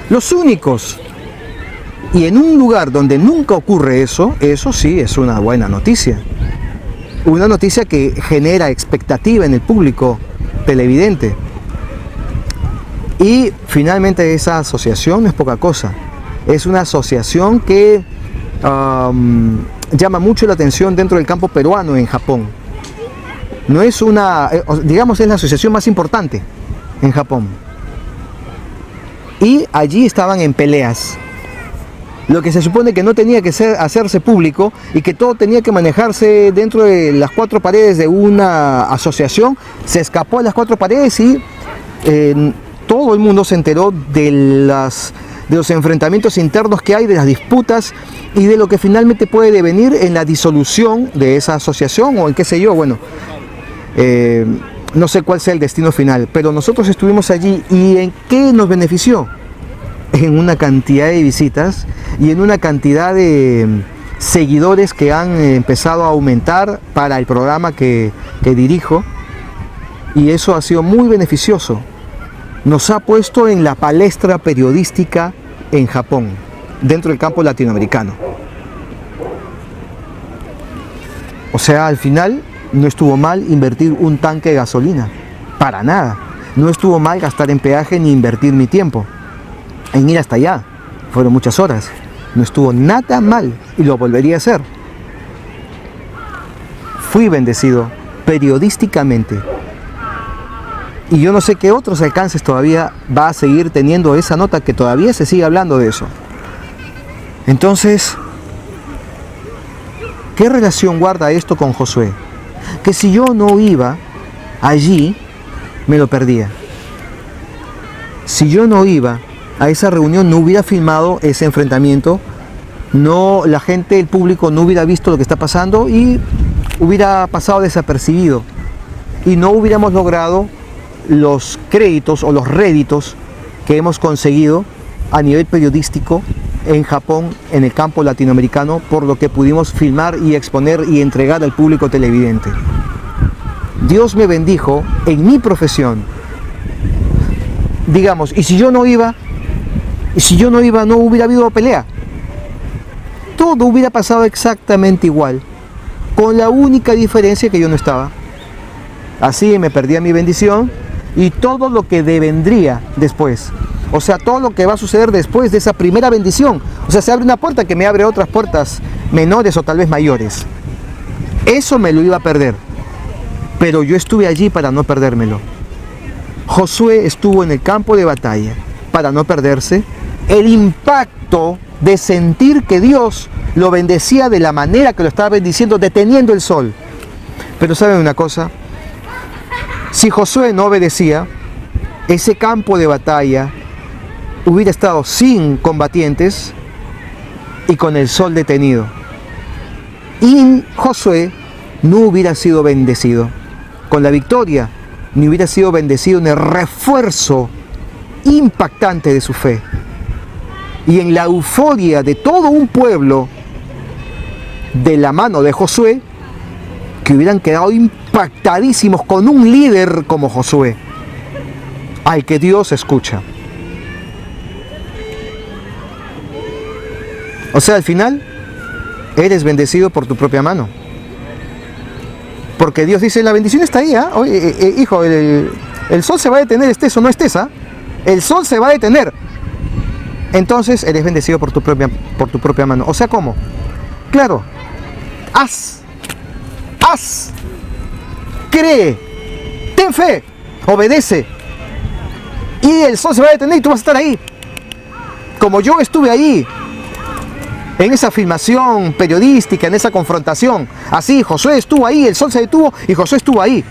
Los únicos. Y en un lugar donde nunca ocurre eso sí es una buena noticia. Una noticia que genera expectativa en el público televidente. Y finalmente esa asociación no es poca cosa. Es una asociación que llama mucho la atención dentro del campo peruano en Japón. No es digamos, es la asociación más importante en Japón. Y allí estaban en peleas. Lo que se supone que no tenía que hacerse público y que todo tenía que manejarse dentro de las 4 paredes de una asociación, se escapó a las 4 paredes y todo el mundo se enteró de los enfrentamientos internos que hay, de las disputas y de lo que finalmente puede devenir en la disolución de esa asociación o en qué sé yo, bueno, no sé cuál sea el destino final, pero nosotros estuvimos allí y ¿en qué nos benefició? En una cantidad de visitas y en una cantidad de seguidores que han empezado a aumentar para el programa que dirijo, y eso ha sido muy beneficioso. Nos ha puesto en la palestra periodística en Japón, dentro del campo latinoamericano. O sea, al final no estuvo mal invertir un tanque de gasolina, para nada. No estuvo mal gastar en peaje ni invertir mi tiempo en ir hasta allá. Fueron muchas horas. No estuvo nada mal y lo volvería a hacer. Fui bendecido periodísticamente. Y yo no sé qué otros alcances todavía va a seguir teniendo esa nota, que todavía se sigue hablando de eso. Entonces, ¿qué relación guarda esto con Josué? Que si yo no iba allí, me lo perdía. Si yo no iba a esa reunión, no hubiera filmado ese enfrentamiento, la gente, el público no hubiera visto lo que está pasando y hubiera pasado desapercibido y no hubiéramos logrado los créditos o los réditos que hemos conseguido a nivel periodístico en Japón, en el campo latinoamericano, por lo que pudimos filmar y exponer y entregar al público televidente. Dios me bendijo en mi profesión. Digamos, y si yo no iba, no hubiera habido pelea. Todo hubiera pasado exactamente igual, con la única diferencia que yo no estaba. Así me perdía mi bendición y todo lo que devendría después. O sea, todo lo que va a suceder después de esa primera bendición. O sea, se abre una puerta que me abre otras puertas menores o tal vez mayores. Eso me lo iba a perder, pero yo estuve allí para no perdérmelo. Josué estuvo en el campo de batalla para no perderse el impacto de sentir que Dios lo bendecía de la manera que lo estaba bendiciendo, deteniendo el sol. Pero ¿saben una cosa? Si Josué no obedecía, ese campo de batalla hubiera estado sin combatientes y con el sol detenido. Y Josué no hubiera sido bendecido con la victoria, ni hubiera sido bendecido en el refuerzo impactante de su fe y en la euforia de todo un pueblo de la mano de Josué, que hubieran quedado impactadísimos con un líder como Josué, al que Dios escucha. O sea, al final eres bendecido por tu propia mano, porque Dios dice, la bendición está ahí, Oye, hijo, el sol se va a detener, estés o no estés, el sol se va a detener. Entonces eres bendecido por tu propia mano. O sea, ¿cómo? Claro, haz, cree, ten fe, obedece, y el sol se va a detener y tú vas a estar ahí, como yo estuve ahí en esa filmación periodística, en esa confrontación. Así, Josué estuvo ahí, el sol se detuvo y Josué estuvo ahí.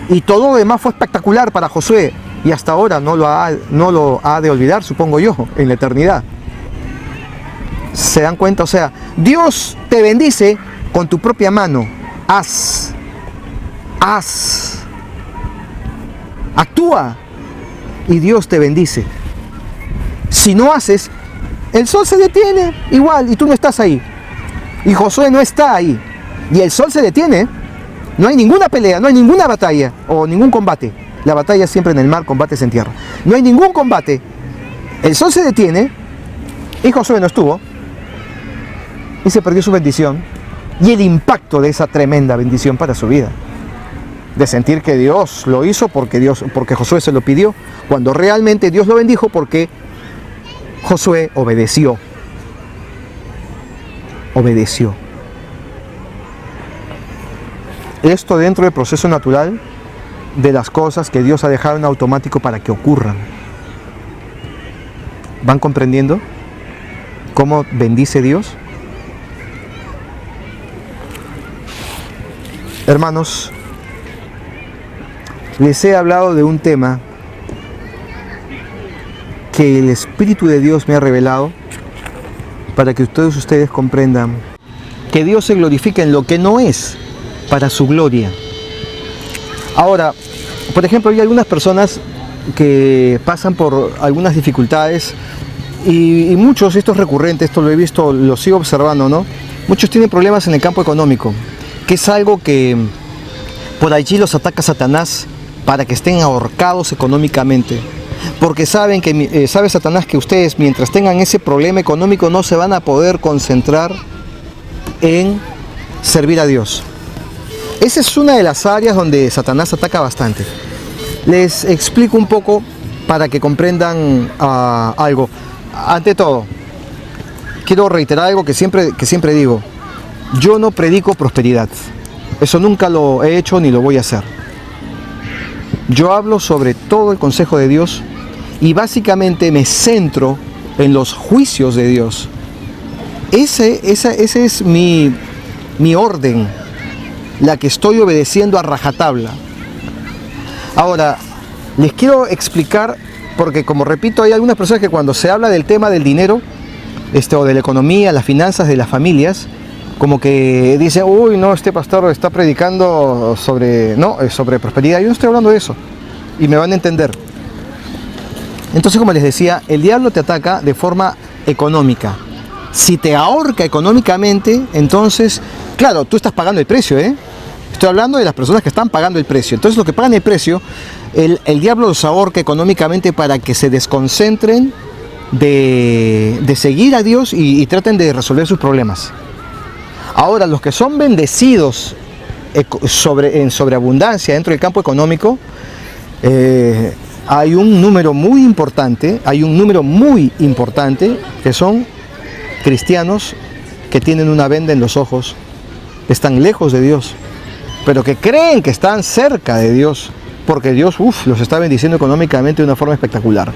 Y todo lo demás fue espectacular para Josué. Y hasta ahora no lo ha de olvidar, supongo yo, en la eternidad. ¿Se dan cuenta? O sea, Dios te bendice con tu propia mano. Haz. Actúa. Y Dios te bendice. Si no haces, el sol se detiene igual y tú no estás ahí. Y Josué no está ahí. Y el sol se detiene. No hay ninguna pelea, no hay ninguna batalla o ningún combate. La batalla es siempre en el mar, combates en tierra. No hay ningún combate. El sol se detiene y Josué no estuvo. Y se perdió su bendición y el impacto de esa tremenda bendición para su vida. De sentir que Dios lo hizo porque Josué se lo pidió, cuando realmente Dios lo bendijo porque Josué obedeció. Esto dentro del proceso natural de las cosas que Dios ha dejado en automático para que ocurran. ¿Van comprendiendo cómo bendice Dios? Hermanos, les he hablado de un tema que el Espíritu de Dios me ha revelado para que ustedes comprendan que Dios se glorifica en lo que no es para su gloria. Ahora, por ejemplo, hay algunas personas que pasan por algunas dificultades y muchos, esto es recurrente, esto lo he visto, lo sigo observando, ¿no? Muchos tienen problemas en el campo económico, que es algo que por allí los ataca Satanás para que estén ahorcados económicamente. Porque sabe Satanás que ustedes, mientras tengan ese problema económico, no se van a poder concentrar en servir a Dios. Esa es una de las áreas donde Satanás ataca bastante. Les explico un poco para que comprendan algo. Ante todo, quiero reiterar algo que siempre digo. Yo no predico prosperidad. Eso nunca lo he hecho ni lo voy a hacer. Yo hablo sobre todo el consejo de Dios y básicamente me centro en los juicios de Dios. Ese es mi orden, la que estoy obedeciendo a rajatabla. Ahora, les quiero explicar, porque como repito, hay algunas personas que cuando se habla del tema del dinero, o de la economía, las finanzas de las familias, como que dicen, uy, no, este pastor está predicando sobre prosperidad. Yo no estoy hablando de eso, y me van a entender. Entonces, como les decía, el diablo te ataca de forma económica. Si te ahorca económicamente, entonces, claro, tú estás pagando el precio, Estoy hablando de las personas que están pagando el precio. Entonces, los que pagan el precio, el diablo los ahorca económicamente para que se desconcentren de seguir a Dios y traten de resolver sus problemas. Ahora, los que son bendecidos en sobreabundancia dentro del campo económico, hay un número muy importante que son cristianos que tienen una venda en los ojos están lejos de Dios, pero que creen que están cerca de Dios, porque Dios los está bendiciendo económicamente de una forma espectacular.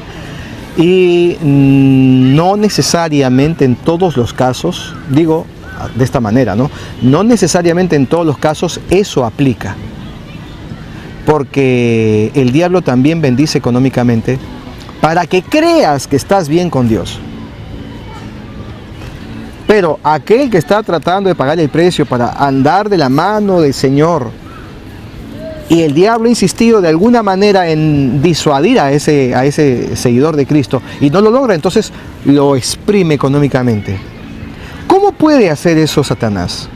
Y no necesariamente en todos los casos, digo de esta manera, no necesariamente en todos los casos eso aplica, porque el diablo también bendice económicamente para que creas que estás bien con Dios. Pero aquel que está tratando de pagar el precio para andar de la mano del Señor, y el diablo ha insistido de alguna manera en disuadir a ese seguidor de Cristo y no lo logra, entonces lo exprime económicamente. ¿Cómo puede hacer eso Satanás?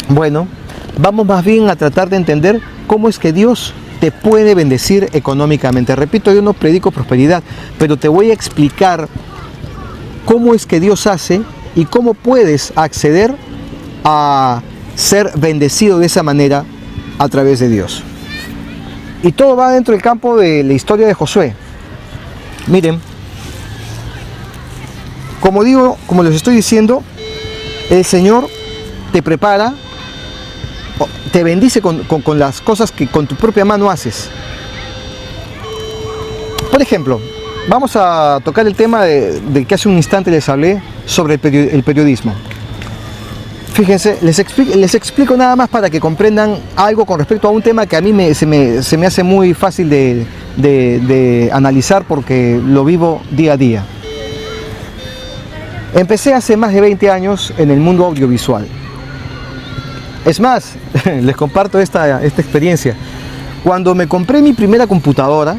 Bueno, vamos más bien a tratar de entender cómo es que Dios te puede bendecir económicamente. Repito, yo no predico prosperidad, pero te voy a explicar cómo es que Dios hace y cómo puedes acceder a ser bendecido de esa manera a través de Dios. Y todo va dentro del campo de la historia de Josué. Miren, como les estoy diciendo, el Señor te prepara, te bendice con las cosas que con tu propia mano haces. Por ejemplo, vamos a tocar el tema del que hace un instante les hablé sobre el periodismo. Fíjense, les explico nada más para que comprendan algo con respecto a un tema que a mí se me hace muy fácil de analizar porque lo vivo día a día. Empecé hace más de 20 años en el mundo audiovisual. Es más, les comparto esta experiencia. Cuando me compré mi primera computadora,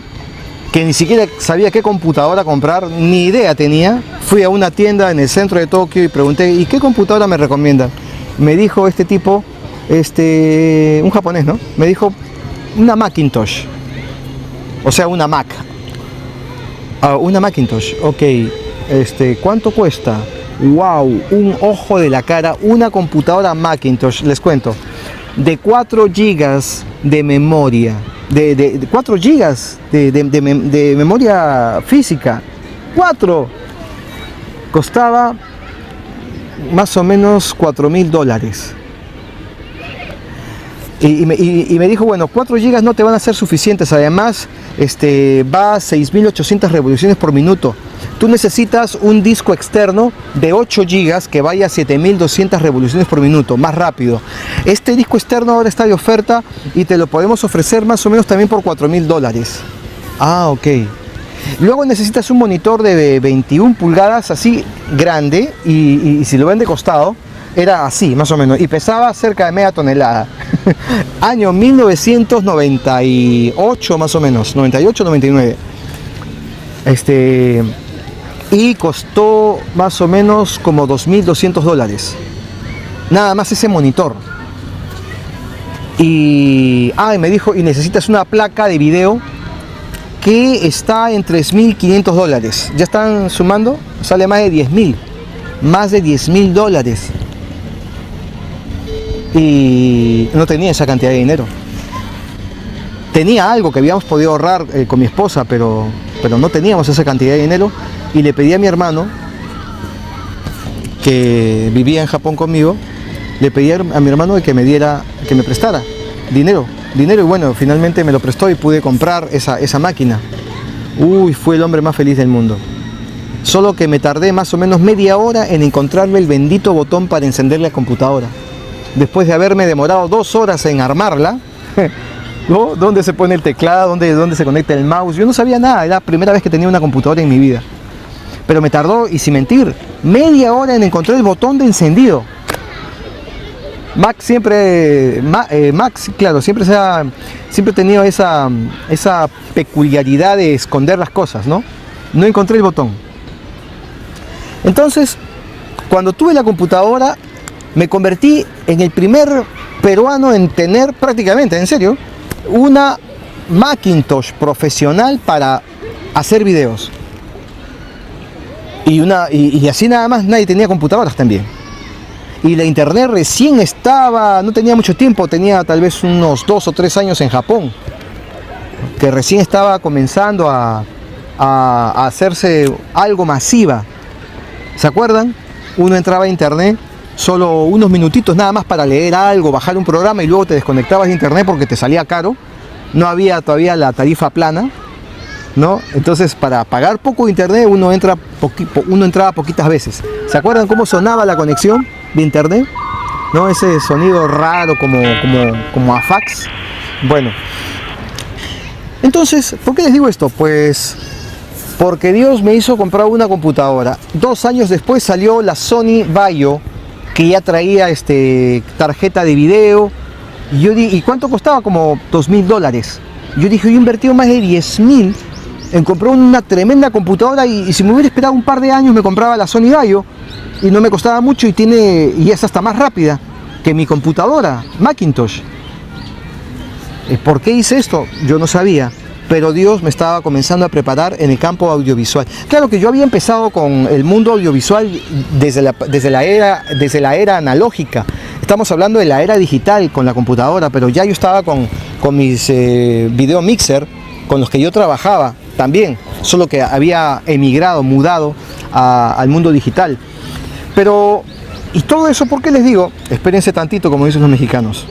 que ni siquiera sabía qué computadora comprar, ni idea tenía, fui a una tienda en el centro de Tokio y pregunté, ¿y qué computadora me recomiendan? Me dijo este tipo, un japonés, ¿no? Me dijo, una Macintosh, o sea, una Mac. Una Macintosh, ok. ¿Cuánto cuesta? Wow, un ojo de la cara, una computadora Macintosh, les cuento, de 4 GB de memoria, de 4 GB de memoria física, 4, costaba más o menos $4,000. Y me dijo, bueno, 4 GB no te van a ser suficientes, además va a 6.800 revoluciones por minuto. Tú necesitas un disco externo de 8 GB que vaya a 7.200 revoluciones por minuto, más rápido. Este disco externo ahora está de oferta y te lo podemos ofrecer más o menos también por $4,000. Ah, ok. Luego necesitas un monitor de 21 pulgadas así grande y si lo ven de costado, era así más o menos y pesaba cerca de media tonelada. Año 1998 más o menos, 98, 99. Y costó más o menos como $2.200. Nada más ese monitor. Y me dijo, y necesitas una placa de video que está en $3.500. Ya están sumando, sale más de 10.000. Más de $10.000. Y no tenía esa cantidad de dinero. Tenía algo que habíamos podido ahorrar con mi esposa, pero no teníamos esa cantidad de dinero. Y le pedí a mi hermano, que vivía en Japón conmigo, le pedí a mi hermano que me prestara dinero, y bueno, finalmente me lo prestó y pude comprar esa máquina. Fue el hombre más feliz del mundo. Solo que me tardé más o menos media hora en encontrarle el bendito botón para encender la computadora. Después de haberme demorado 2 horas en armarla, ¿no? ¿Dónde se pone el teclado? ¿Dónde se conecta el mouse? Yo no sabía nada, era la primera vez que tenía una computadora en mi vida. Pero me tardó, y sin mentir, media hora en encontrar el botón de encendido. Max siempre he tenido esa peculiaridad de esconder las cosas, ¿no? No encontré el botón. Entonces, cuando tuve la computadora, me convertí en el primer peruano en tener prácticamente, en serio, una Macintosh profesional para hacer videos. Y así nada más, nadie tenía computadoras también. Y la internet recién no tenía mucho tiempo, tenía tal vez unos 2 o 3 años en Japón, que recién estaba comenzando a hacerse algo masiva. ¿Se acuerdan? Uno entraba a internet solo unos minutitos nada más para leer algo, bajar un programa y luego te desconectabas de internet porque te salía caro. No había todavía la tarifa plana, ¿no? Entonces, para pagar poco internet uno entraba poquitas veces. ¿Se acuerdan cómo sonaba la conexión de internet? ¿No? Ese sonido raro como a fax. Bueno, entonces, ¿por qué les digo esto? Pues porque Dios me hizo comprar una computadora. 2 años después salió la Sony Vaio, que ya traía tarjeta de video. Y yo dije, ¿y cuánto costaba? Como $2.000. Yo dije, yo he invertido más de 10.000 en comprar una tremenda computadora y si me hubiera esperado un par de años me compraba la Sony Vaio y no me costaba mucho y es hasta más rápida que mi computadora Macintosh. ¿Por qué hice esto? Yo no sabía, pero Dios me estaba comenzando a preparar en el campo audiovisual. Claro que yo había empezado con el mundo audiovisual desde la era analógica. Estamos hablando de la era digital con la computadora, pero ya yo estaba con mis video mixer con los que yo trabajaba también, solo que había mudado al mundo digital. Pero, y todo eso, ¿por qué les digo? Espérense tantito, como dicen los mexicanos.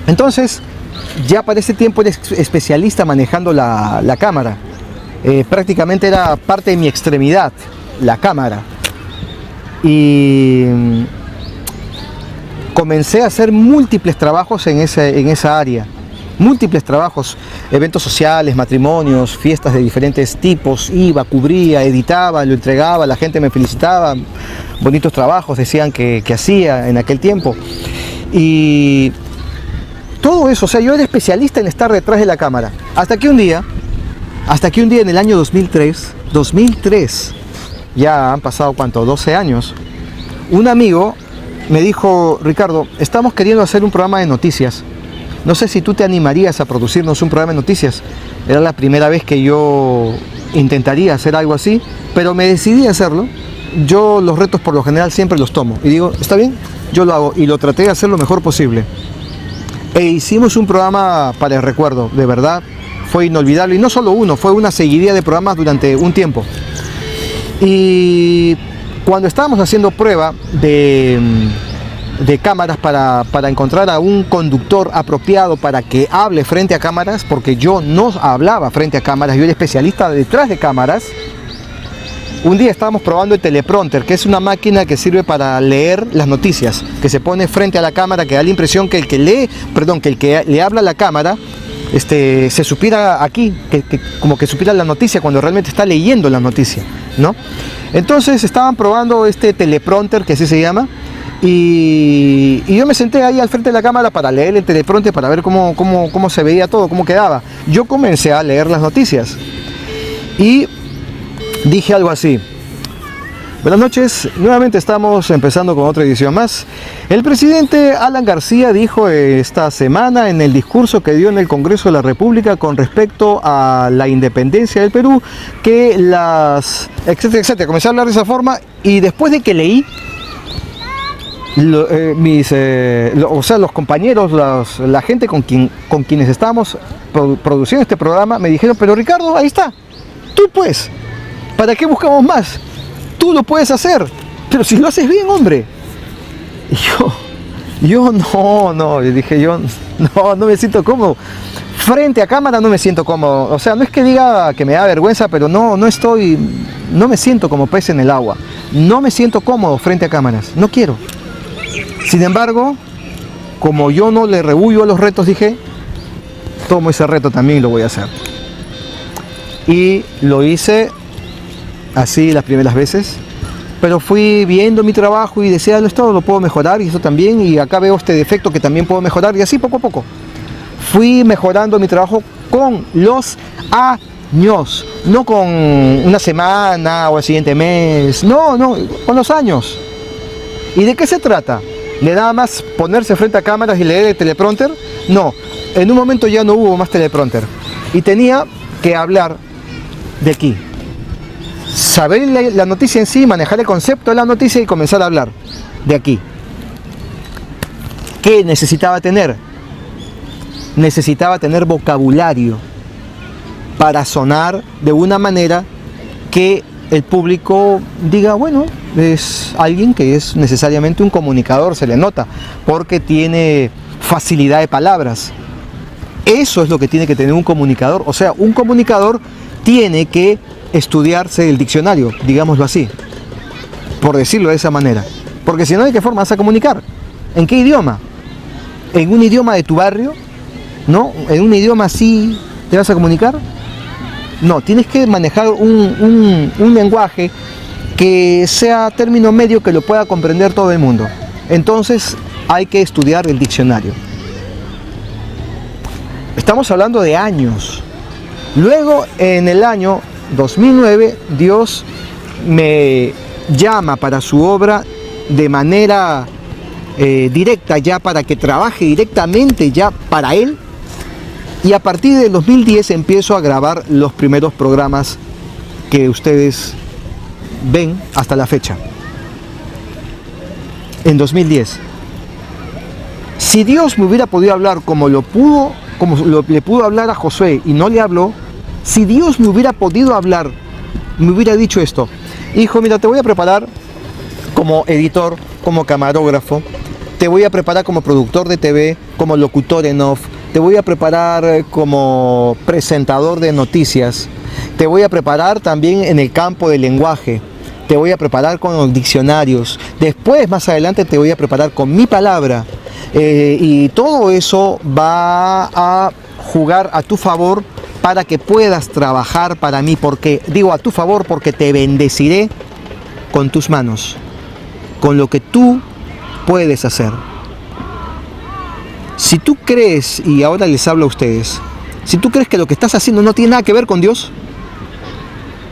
Entonces, ya para ese tiempo era especialista manejando la cámara. Prácticamente era parte de mi extremidad, la cámara. Y comencé a hacer múltiples trabajos en esa área. Múltiples trabajos, eventos sociales, matrimonios, fiestas de diferentes tipos. Iba, cubría, editaba, lo entregaba, la gente me felicitaba. Bonitos trabajos decían que hacía en aquel tiempo. Y todo eso, o sea, yo era especialista en estar detrás de la cámara. Hasta que un día en el año 2003, ya han pasado, ¿cuánto? 12 años, un amigo me dijo, Ricardo, estamos queriendo hacer un programa de noticias. No sé si tú te animarías a producirnos un programa de noticias. Era la primera vez que yo intentaría hacer algo así, pero me decidí a hacerlo. Yo los retos por lo general siempre los tomo. Y digo, está bien, yo lo hago. Y lo traté de hacer lo mejor posible. E hicimos un programa para el recuerdo, de verdad. Fue inolvidable. Y no solo uno, fue una seguidilla de programas durante un tiempo. Y cuando estábamos haciendo prueba de cámaras para encontrar a un conductor apropiado para que hable frente a cámaras, porque yo no hablaba frente a cámaras, yo era especialista detrás de cámaras. Un día estábamos probando el teleprompter, que es una máquina que sirve para leer las noticias, que se pone frente a la cámara, que da la impresión que el que le habla a la cámara se supiera aquí, como que supiera la noticia cuando realmente está leyendo la noticia, ¿no? Entonces estaban probando este teleprompter, que así se llama, y yo me senté ahí al frente de la cámara para leer el teleprompter, para ver cómo se veía todo, cómo quedaba. Yo comencé a leer las noticias y dije algo así: buenas noches, nuevamente estamos empezando con otra edición más. El presidente Alan García dijo esta semana en el discurso que dio en el Congreso de la República con respecto a la independencia del Perú, que etcétera, etcétera. Comencé a hablar de esa forma y después de que leí, los compañeros, la gente con quienes estábamos produciendo este programa me dijeron, pero Ricardo, ahí está, tú pues, ¿para qué buscamos más? Tú lo puedes hacer, pero si lo haces bien, hombre. Y yo no, dije yo, no me siento cómodo. Frente a cámara no me siento cómodo. O sea, no es que diga que me da vergüenza, pero no me siento como pez en el agua. No me siento cómodo frente a cámaras, no quiero. Sin embargo, como yo no le rehuyo a los retos, dije, tomo ese reto también y lo voy a hacer. Y lo hice así las primeras veces, pero fui viendo mi trabajo y decía, esto lo puedo mejorar y eso también, y acá veo este defecto que también puedo mejorar, y así poco a poco fui mejorando mi trabajo con los años, no con una semana o el siguiente mes, no, con los años. ¿Y de qué se trata? ¿De nada más ponerse frente a cámaras y leer el teleprompter? No, en un momento ya no hubo más teleprompter y tenía que hablar de aquí, saber la noticia en sí, manejar el concepto de la noticia y comenzar a hablar de aquí. ¿Qué necesitaba tener? Necesitaba tener vocabulario para sonar de una manera que el público diga, bueno, es alguien que es necesariamente un comunicador, se le nota, porque tiene facilidad de palabras. Eso es lo que tiene que tener un comunicador. O sea, un comunicador tiene que estudiarse el diccionario, digámoslo así, por decirlo de esa manera. Porque si no, ¿de qué forma vas a comunicar? ¿En qué idioma? ¿En un idioma de tu barrio? ¿No? ¿En un idioma así te vas a comunicar? No, tienes que manejar un lenguaje que sea término medio, que lo pueda comprender todo el mundo. Entonces hay que estudiar el diccionario. Estamos hablando de años. Luego, en el año 2009, Dios me llama para su obra de manera directa, ya para que trabaje directamente ya para Él. Y a partir del 2010 empiezo a grabar los primeros programas que ustedes ven hasta la fecha. En 2010. Si Dios me hubiera podido hablar como le pudo hablar a Josué y no le habló, si Dios me hubiera podido hablar, me hubiera dicho esto: hijo, mira, te voy a preparar como editor, como camarógrafo, te voy a preparar como productor de TV, como locutor en off, te voy a preparar como presentador de noticias, te voy a preparar también en el campo del lenguaje, te voy a preparar con los diccionarios, después más adelante te voy a preparar con mi palabra, y todo eso va a jugar a tu favor para que puedas trabajar para mí, porque digo a tu favor porque te bendeciré con tus manos, con lo que tú puedes hacer. Si tú crees, y ahora les hablo a ustedes, si tú crees que lo que estás haciendo no tiene nada que ver con Dios,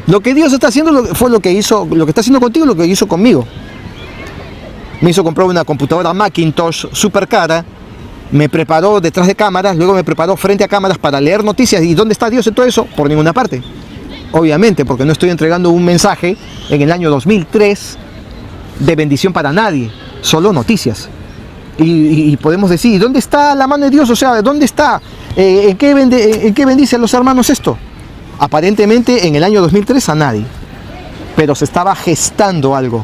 lo que Dios está haciendo fue lo que está haciendo contigo, lo que hizo conmigo. Me hizo comprar una computadora Macintosh super cara, me preparó detrás de cámaras, luego me preparó frente a cámaras para leer noticias. ¿Y dónde está Dios en todo eso? Por ninguna parte. Obviamente, porque no estoy entregando un mensaje en el año 2003 de bendición para nadie, solo noticias. Y podemos decir, ¿dónde está la mano de Dios? O sea, ¿dónde está? ¿En qué bendice a los hermanos esto? Aparentemente en el año 2003 a nadie. Pero se estaba gestando algo.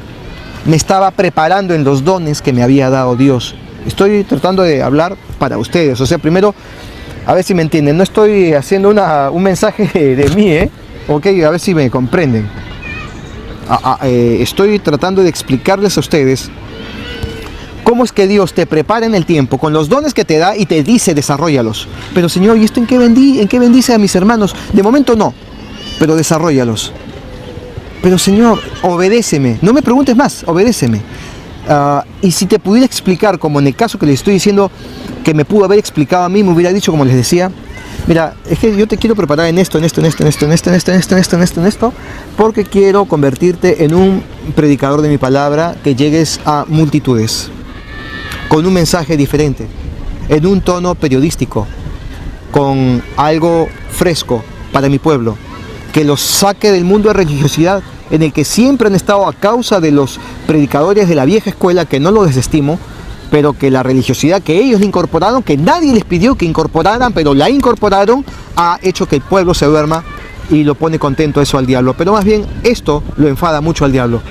Me estaba preparando en los dones que me había dado Dios. Estoy tratando de hablar para ustedes. O sea, primero, a ver si me entienden. No estoy haciendo un mensaje de mí, Ok, a ver si me comprenden. Estoy tratando de explicarles a ustedes cómo es que Dios te prepara en el tiempo con los dones que te da y te dice desarróllalos. Pero Señor, ¿y esto en qué bendice a mis hermanos? De momento no, pero desarróllalos. Pero Señor, obedéceme, no me preguntes más, obedéceme. Y si te pudiera explicar, como en el caso que les estoy diciendo, que me pudo haber explicado a mí, me hubiera dicho, como les decía, mira, es que yo te quiero preparar en esto, porque quiero convertirte en un predicador de mi palabra, que llegues a multitudes, con un mensaje diferente, en un tono periodístico, con algo fresco para mi pueblo, que los saque del mundo de religiosidad en el que siempre han estado a causa de los predicadores de la vieja escuela, que no lo desestimo, pero que la religiosidad que ellos incorporaron, que nadie les pidió que incorporaran, pero la incorporaron, ha hecho que el pueblo se duerma y lo pone contento eso al diablo. Pero más bien esto lo enfada mucho al diablo,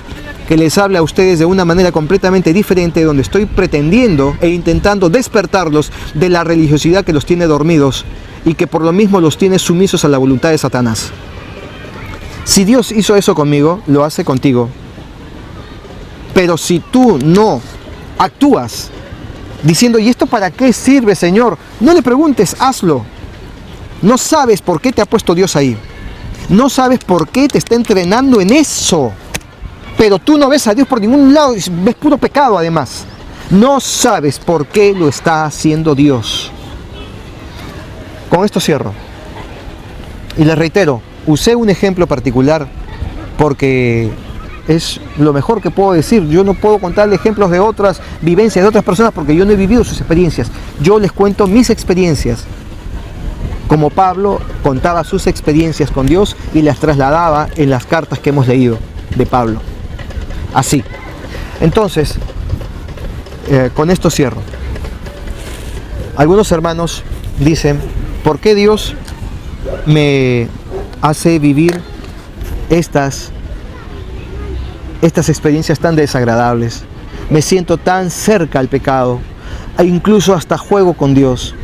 que les hable a ustedes de una manera completamente diferente, donde estoy pretendiendo e intentando despertarlos de la religiosidad que los tiene dormidos y que por lo mismo los tiene sumisos a la voluntad de Satanás. Si Dios hizo eso conmigo, lo hace contigo. Pero si tú no actúas diciendo, ¿y esto para qué sirve, Señor? No le preguntes, hazlo. No sabes por qué te ha puesto Dios ahí. No sabes por qué te está entrenando en eso. Pero tú no ves a Dios por ningún lado, ves puro pecado además. No sabes por qué lo está haciendo Dios. Con esto cierro. Y les reitero, usé un ejemplo particular porque es lo mejor que puedo decir. Yo no puedo contarle ejemplos de otras vivencias de otras personas porque yo no he vivido sus experiencias. Yo les cuento mis experiencias. Como Pablo contaba sus experiencias con Dios y las trasladaba en las cartas que hemos leído de Pablo. Así. Entonces, con esto cierro. Algunos hermanos dicen, ¿por qué Dios me hace vivir estas estas experiencias tan desagradables. Me siento tan cerca al pecado, e incluso hasta juego con Dios.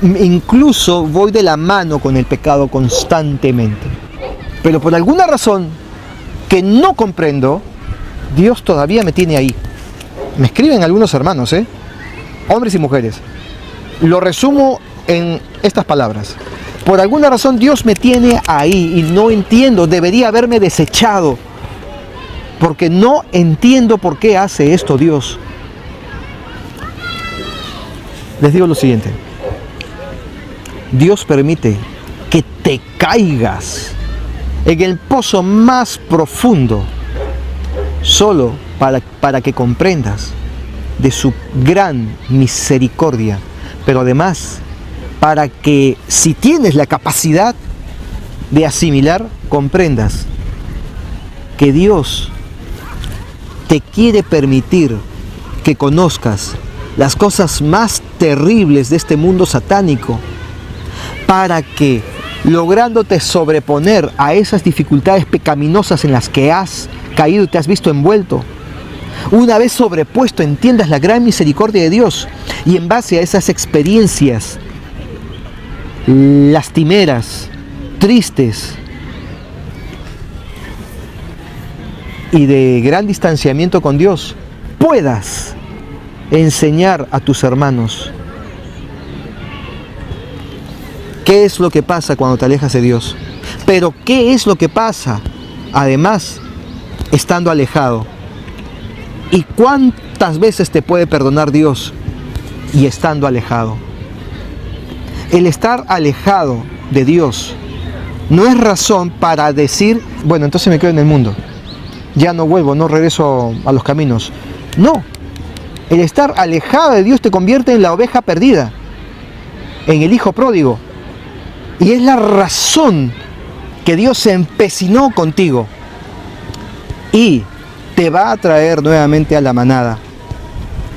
Incluso voy de la mano con el pecado constantemente. Pero por alguna razón que no comprendo, Dios todavía me tiene ahí. Me escriben algunos hermanos, hombres y mujeres. Lo resumo en estas palabras. Por alguna razón Dios me tiene ahí y no entiendo, debería haberme desechado. Porque no entiendo por qué hace esto Dios. Les digo lo siguiente. Dios permite que te caigas en el pozo más profundo solo para que comprendas de su gran misericordia, pero además para que, si tienes la capacidad de asimilar, comprendas que Dios te quiere permitir que conozcas las cosas más terribles de este mundo satánico, para que, lográndote sobreponer a esas dificultades pecaminosas en las que has caído y te has visto envuelto, una vez sobrepuesto, entiendas la gran misericordia de Dios, y en base a esas experiencias lastimeras, tristes y de gran distanciamiento con Dios, puedas enseñar a tus hermanos qué es lo que pasa cuando te alejas de Dios, pero qué es lo que pasa además estando alejado, y cuántas veces te puede perdonar Dios y estando alejado. El estar alejado de Dios no es razón para decir, bueno, entonces me quedo en el mundo, ya no vuelvo, no regreso a los caminos. No, el estar alejado de Dios te convierte en la oveja perdida, en el hijo pródigo, y es la razón que Dios se empecinó contigo y te va a traer nuevamente a la manada,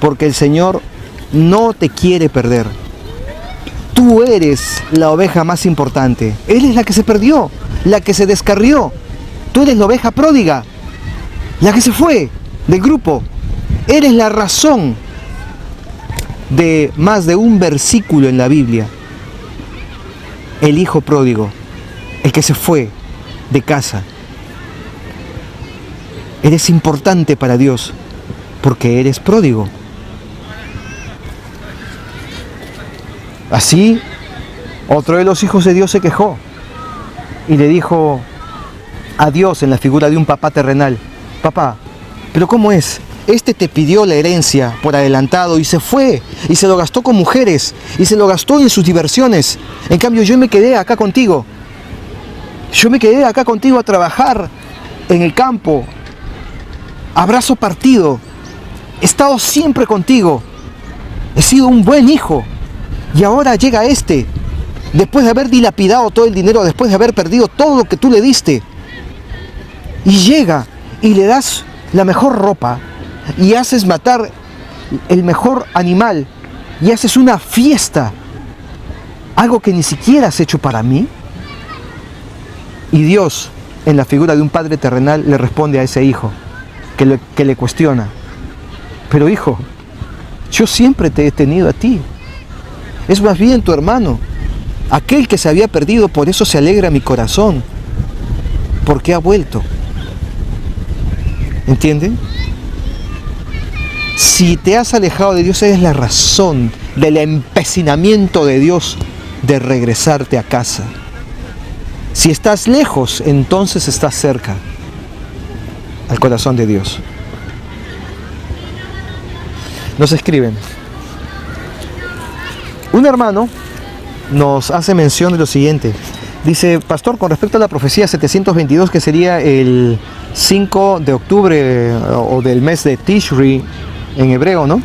porque el Señor no te quiere perder. Tú eres la oveja más importante. Él es la que se perdió, la que se descarrió. Tú eres la oveja pródiga, la que se fue del grupo. Eres la razón de más de un versículo en la Biblia. El hijo pródigo, el que se fue de casa. Eres importante para Dios porque eres pródigo. Así, otro de los hijos de Dios se quejó y le dijo a Dios en la figura de un papá terrenal: papá, ¿pero cómo es? Este te pidió la herencia por adelantado y se fue y se lo gastó con mujeres y se lo gastó en sus diversiones. En cambio yo me quedé acá contigo. Yo me quedé acá contigo a trabajar en el campo, a brazo partido. He estado siempre contigo. He sido un buen hijo. Y ahora llega este, después de haber dilapidado todo el dinero, después de haber perdido todo lo que tú le diste. Y llega y le das la mejor ropa y haces matar el mejor animal y haces una fiesta, algo que ni siquiera has hecho para mí. Y Dios, en la figura de un padre terrenal, le responde a ese hijo que le cuestiona: pero hijo, yo siempre te he tenido a ti. Es más bien tu hermano, aquel que se había perdido, por eso se alegra mi corazón, porque ha vuelto. ¿Entienden? Si te has alejado de Dios, es la razón del empecinamiento de Dios de regresarte a casa. Si estás lejos, entonces estás cerca al corazón de Dios. Nos escriben. Un hermano nos hace mención de lo siguiente. Dice: pastor, con respecto a la profecía 722, que sería el 5 de octubre o del mes de Tishri en hebreo, ¿no?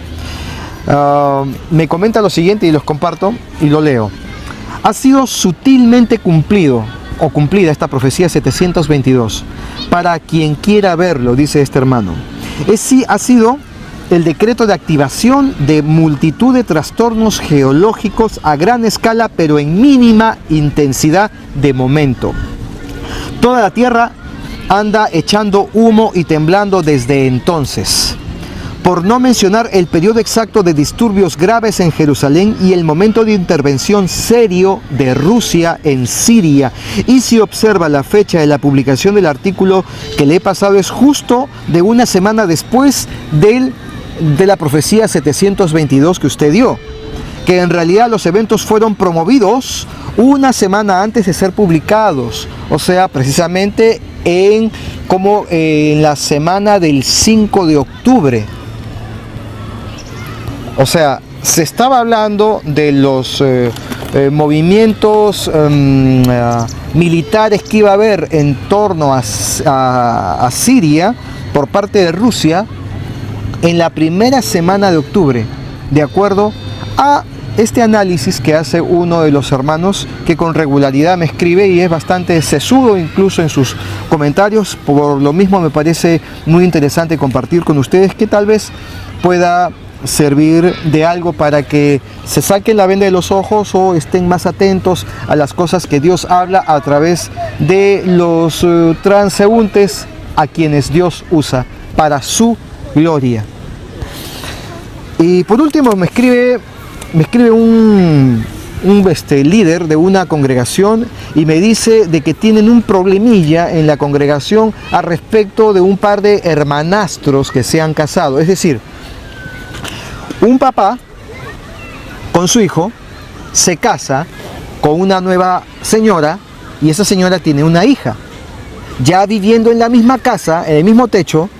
Me comenta lo siguiente y los comparto y lo leo. Ha sido sutilmente cumplido o cumplida esta profecía 722. Para quien quiera verlo, dice este hermano. Ha sido el decreto de activación de multitud de trastornos geológicos a gran escala, pero en mínima intensidad de momento. Toda la Tierra anda echando humo y temblando desde entonces. Por no mencionar el periodo exacto de disturbios graves en Jerusalén y el momento de intervención serio de Rusia en Siria. Y si observa la fecha de la publicación del artículo que le he pasado, es justo de una semana después de la profecía 722 que usted dio, que en realidad los eventos fueron promovidos una semana antes de ser publicados, o sea, precisamente en la semana del 5 de octubre. O sea, se estaba hablando de los movimientos militares que iba a haber en torno a Siria por parte de Rusia en la primera semana de octubre, de acuerdo a este análisis que hace uno de los hermanos que con regularidad me escribe y es bastante sesudo incluso en sus comentarios. Por lo mismo me parece muy interesante compartir con ustedes, que tal vez pueda servir de algo para que se saquen la venda de los ojos o estén más atentos a las cosas que Dios habla a través de los transeúntes a quienes Dios usa para su gloria. Y por último me escribe un líder de una congregación y me dice de que tienen un problemilla en la congregación a respecto de un par de hermanastros que se han casado. Es decir, un papá con su hijo se casa con una nueva señora y esa señora tiene una hija. Ya viviendo en la misma casa, en el mismo techo,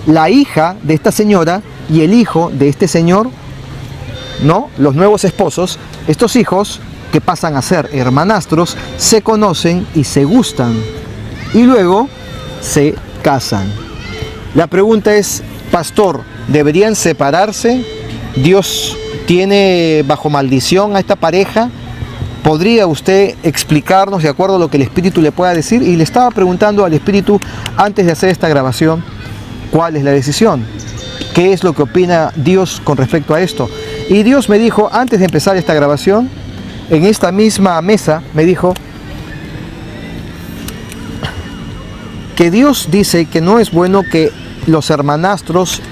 la hija de esta señora y el hijo de este señor, ¿no? Los nuevos esposos, estos hijos que pasan a ser hermanastros, se conocen y se gustan y luego se casan. La pregunta es, pastor, ¿deberían separarse? ¿Dios tiene bajo maldición a esta pareja? ¿Podría usted explicarnos de acuerdo a lo que el Espíritu le pueda decir? Y le estaba preguntando al Espíritu antes de hacer esta grabación, ¿cuál es la decisión? ¿Qué es lo que opina Dios con respecto a esto? Y Dios me dijo, antes de empezar esta grabación, en esta misma mesa, me dijo que Dios dice que no es bueno que los hermanastros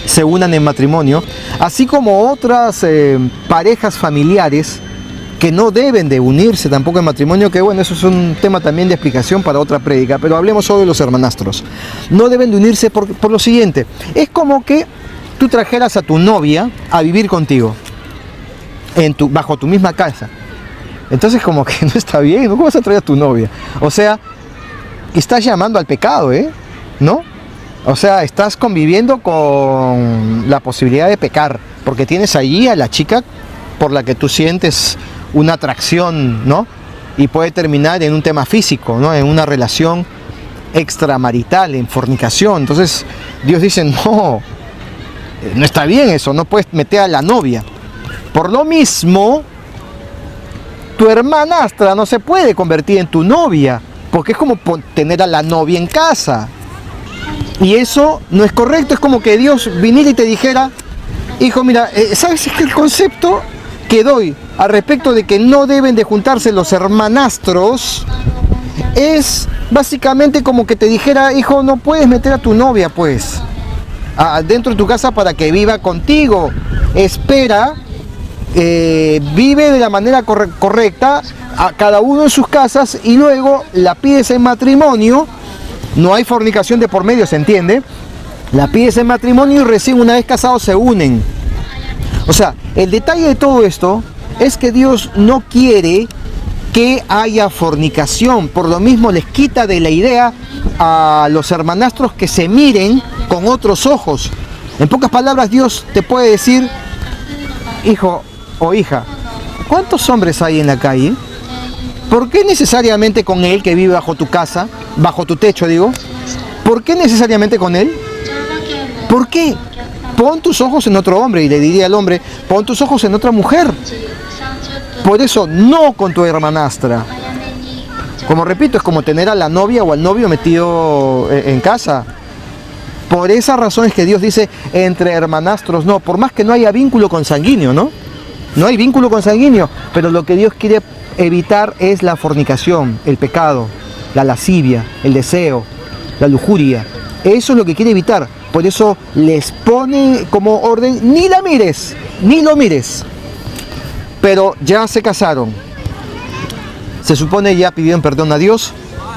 se unan en matrimonio, así como otras parejas familiares que no deben de unirse tampoco en matrimonio, que bueno, eso es un tema también de explicación para otra prédica, pero hablemos solo de los hermanastros. No deben de unirse por lo siguiente, es como que tú trajeras a tu novia a vivir contigo, bajo tu misma casa. Entonces como que no está bien, ¿no? ¿Cómo vas a traer a tu novia? O sea, estás llamando al pecado, ¿no? O sea, estás conviviendo con la posibilidad de pecar, porque tienes allí a la chica por la que tú sientes una atracción, ¿no? Y puede terminar en un tema físico, ¿no? En una relación extramarital, en fornicación. Entonces Dios dice, no está bien eso, no puedes meter a la novia. Por lo mismo, tu hermanastra no se puede convertir en tu novia, porque es como tener a la novia en casa. Y eso no es correcto, es como que Dios viniera y te dijera, hijo, mira, ¿sabes? Es que el concepto que doy al respecto de que no deben de juntarse los hermanastros es básicamente como que te dijera, hijo, no puedes meter a tu novia pues dentro de tu casa para que viva contigo. Espera, vive de la manera correcta a cada uno en sus casas y luego la pides en matrimonio. No hay fornicación de por medio, ¿se entiende? La pides en matrimonio y recién una vez casados se unen. O sea, el detalle de todo esto es que Dios no quiere que haya fornicación. Por lo mismo les quita de la idea a los hermanastros que se miren con otros ojos. En pocas palabras, Dios te puede decir, hijo o hija, ¿cuántos hombres hay en la calle? ¿Por qué necesariamente con él que vive bajo tu casa, bajo tu techo, digo? ¿Por qué necesariamente con él? ¿Por qué? Pon tus ojos en otro hombre, y le diría al hombre, pon tus ojos en otra mujer. Por eso, no con tu hermanastra. Como repito, es como tener a la novia o al novio metido en casa. Por esa razón es que Dios dice, entre hermanastros no, por más que no haya vínculo consanguíneo, ¿no? No hay vínculo consanguíneo, pero lo que Dios quiere evitar es la fornicación, el pecado. la lascivia, el deseo, la lujuria. Eso es lo que quiere evitar. Por eso les pone como orden, ni la mires, ni lo mires. Pero ya se casaron. Se supone ya pidieron perdón a Dios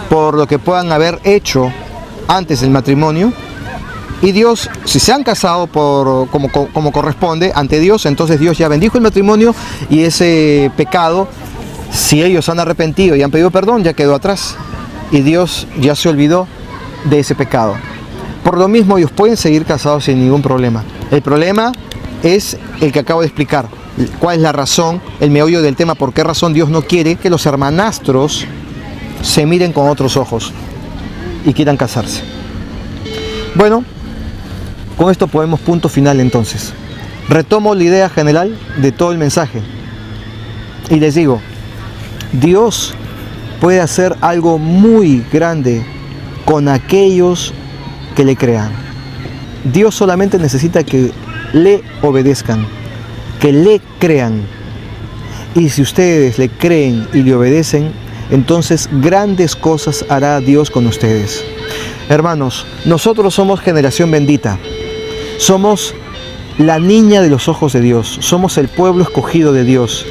por lo que puedan haber hecho antes del matrimonio. Y Dios, si se han casado como corresponde ante Dios, entonces Dios ya bendijo el matrimonio y ese pecado, si ellos han arrepentido y han pedido perdón, ya quedó atrás. Y Dios ya se olvidó de ese pecado. Por lo mismo, ellos pueden seguir casados sin ningún problema. El problema es el que acabo de explicar. ¿Cuál es la razón, el meollo del tema? ¿Por qué razón Dios no quiere que los hermanastros se miren con otros ojos y quieran casarse? Bueno, con esto ponemos punto final entonces. Retomo la idea general de todo el mensaje. Y les digo, Dios puede hacer algo muy grande con aquellos que le crean. Dios solamente necesita que le obedezcan, que le crean. Y si ustedes le creen y le obedecen, entonces grandes cosas hará Dios con ustedes. Hermanos, nosotros somos generación bendita. Somos la niña de los ojos de Dios. Somos el pueblo escogido de Dios.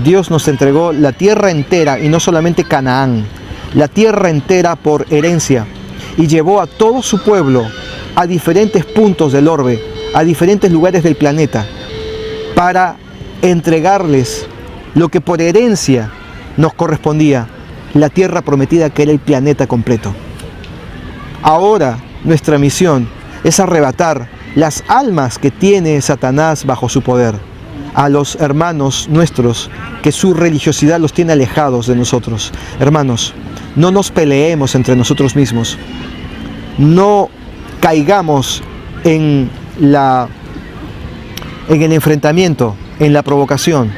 Dios nos entregó la tierra entera y no solamente Canaán, la tierra entera por herencia, y llevó a todo su pueblo a diferentes puntos del orbe, a diferentes lugares del planeta, para entregarles lo que por herencia nos correspondía, la tierra prometida, que era el planeta completo. Ahora nuestra misión es arrebatar las almas que tiene Satanás bajo su poder, a los hermanos nuestros que su religiosidad los tiene alejados de nosotros. Hermanos, no nos peleemos entre nosotros mismos, no caigamos en el enfrentamiento, en la provocación.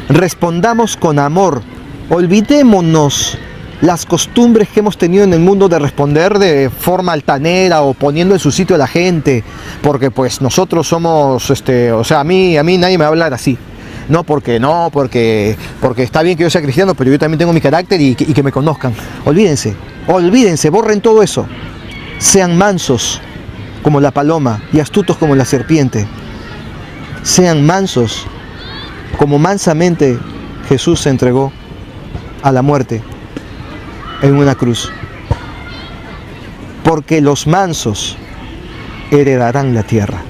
Respondamos con amor, olvidémonos las costumbres que hemos tenido en el mundo de responder de forma altanera o poniendo en su sitio a la gente, porque pues nosotros somos, a mí nadie me va a hablar así. Porque está bien que yo sea cristiano, pero yo también tengo mi carácter y que me conozcan. Olvídense, borren todo eso. Sean mansos como la paloma y astutos como la serpiente. Sean mansos como mansamente Jesús se entregó a la muerte en una cruz. Porque los mansos heredarán la tierra.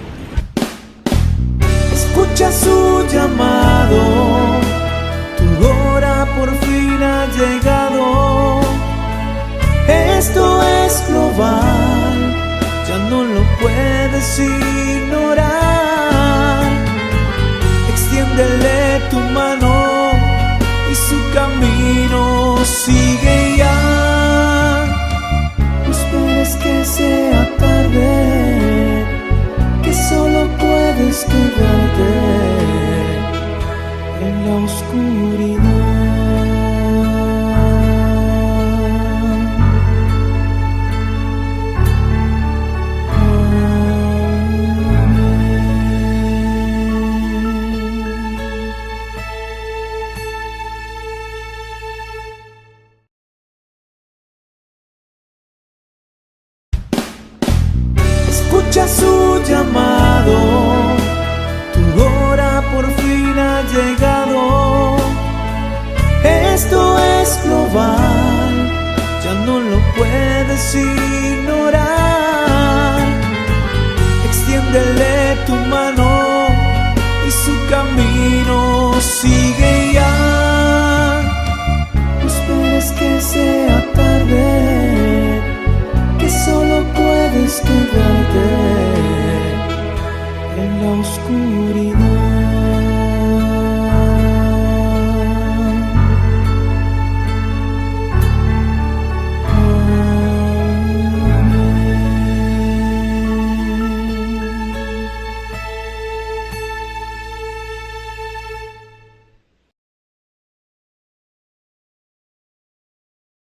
Escucha su llamado, tu hora por fin ha llegado. Esto es global, ya no lo puedes ignorar. Extiéndele tu mano y su camino sigue ya. No esperes que sea tarde, que solo puedes quedarte en la oscuridad. Escucha su llamado, tu hora por fin ha llegado. Esto es global, ya no lo puedes ignorar. Extiéndele tu mano y su camino sigue ya. No esperes que sea tarde, que solo puedes quedarte en la oscuridad.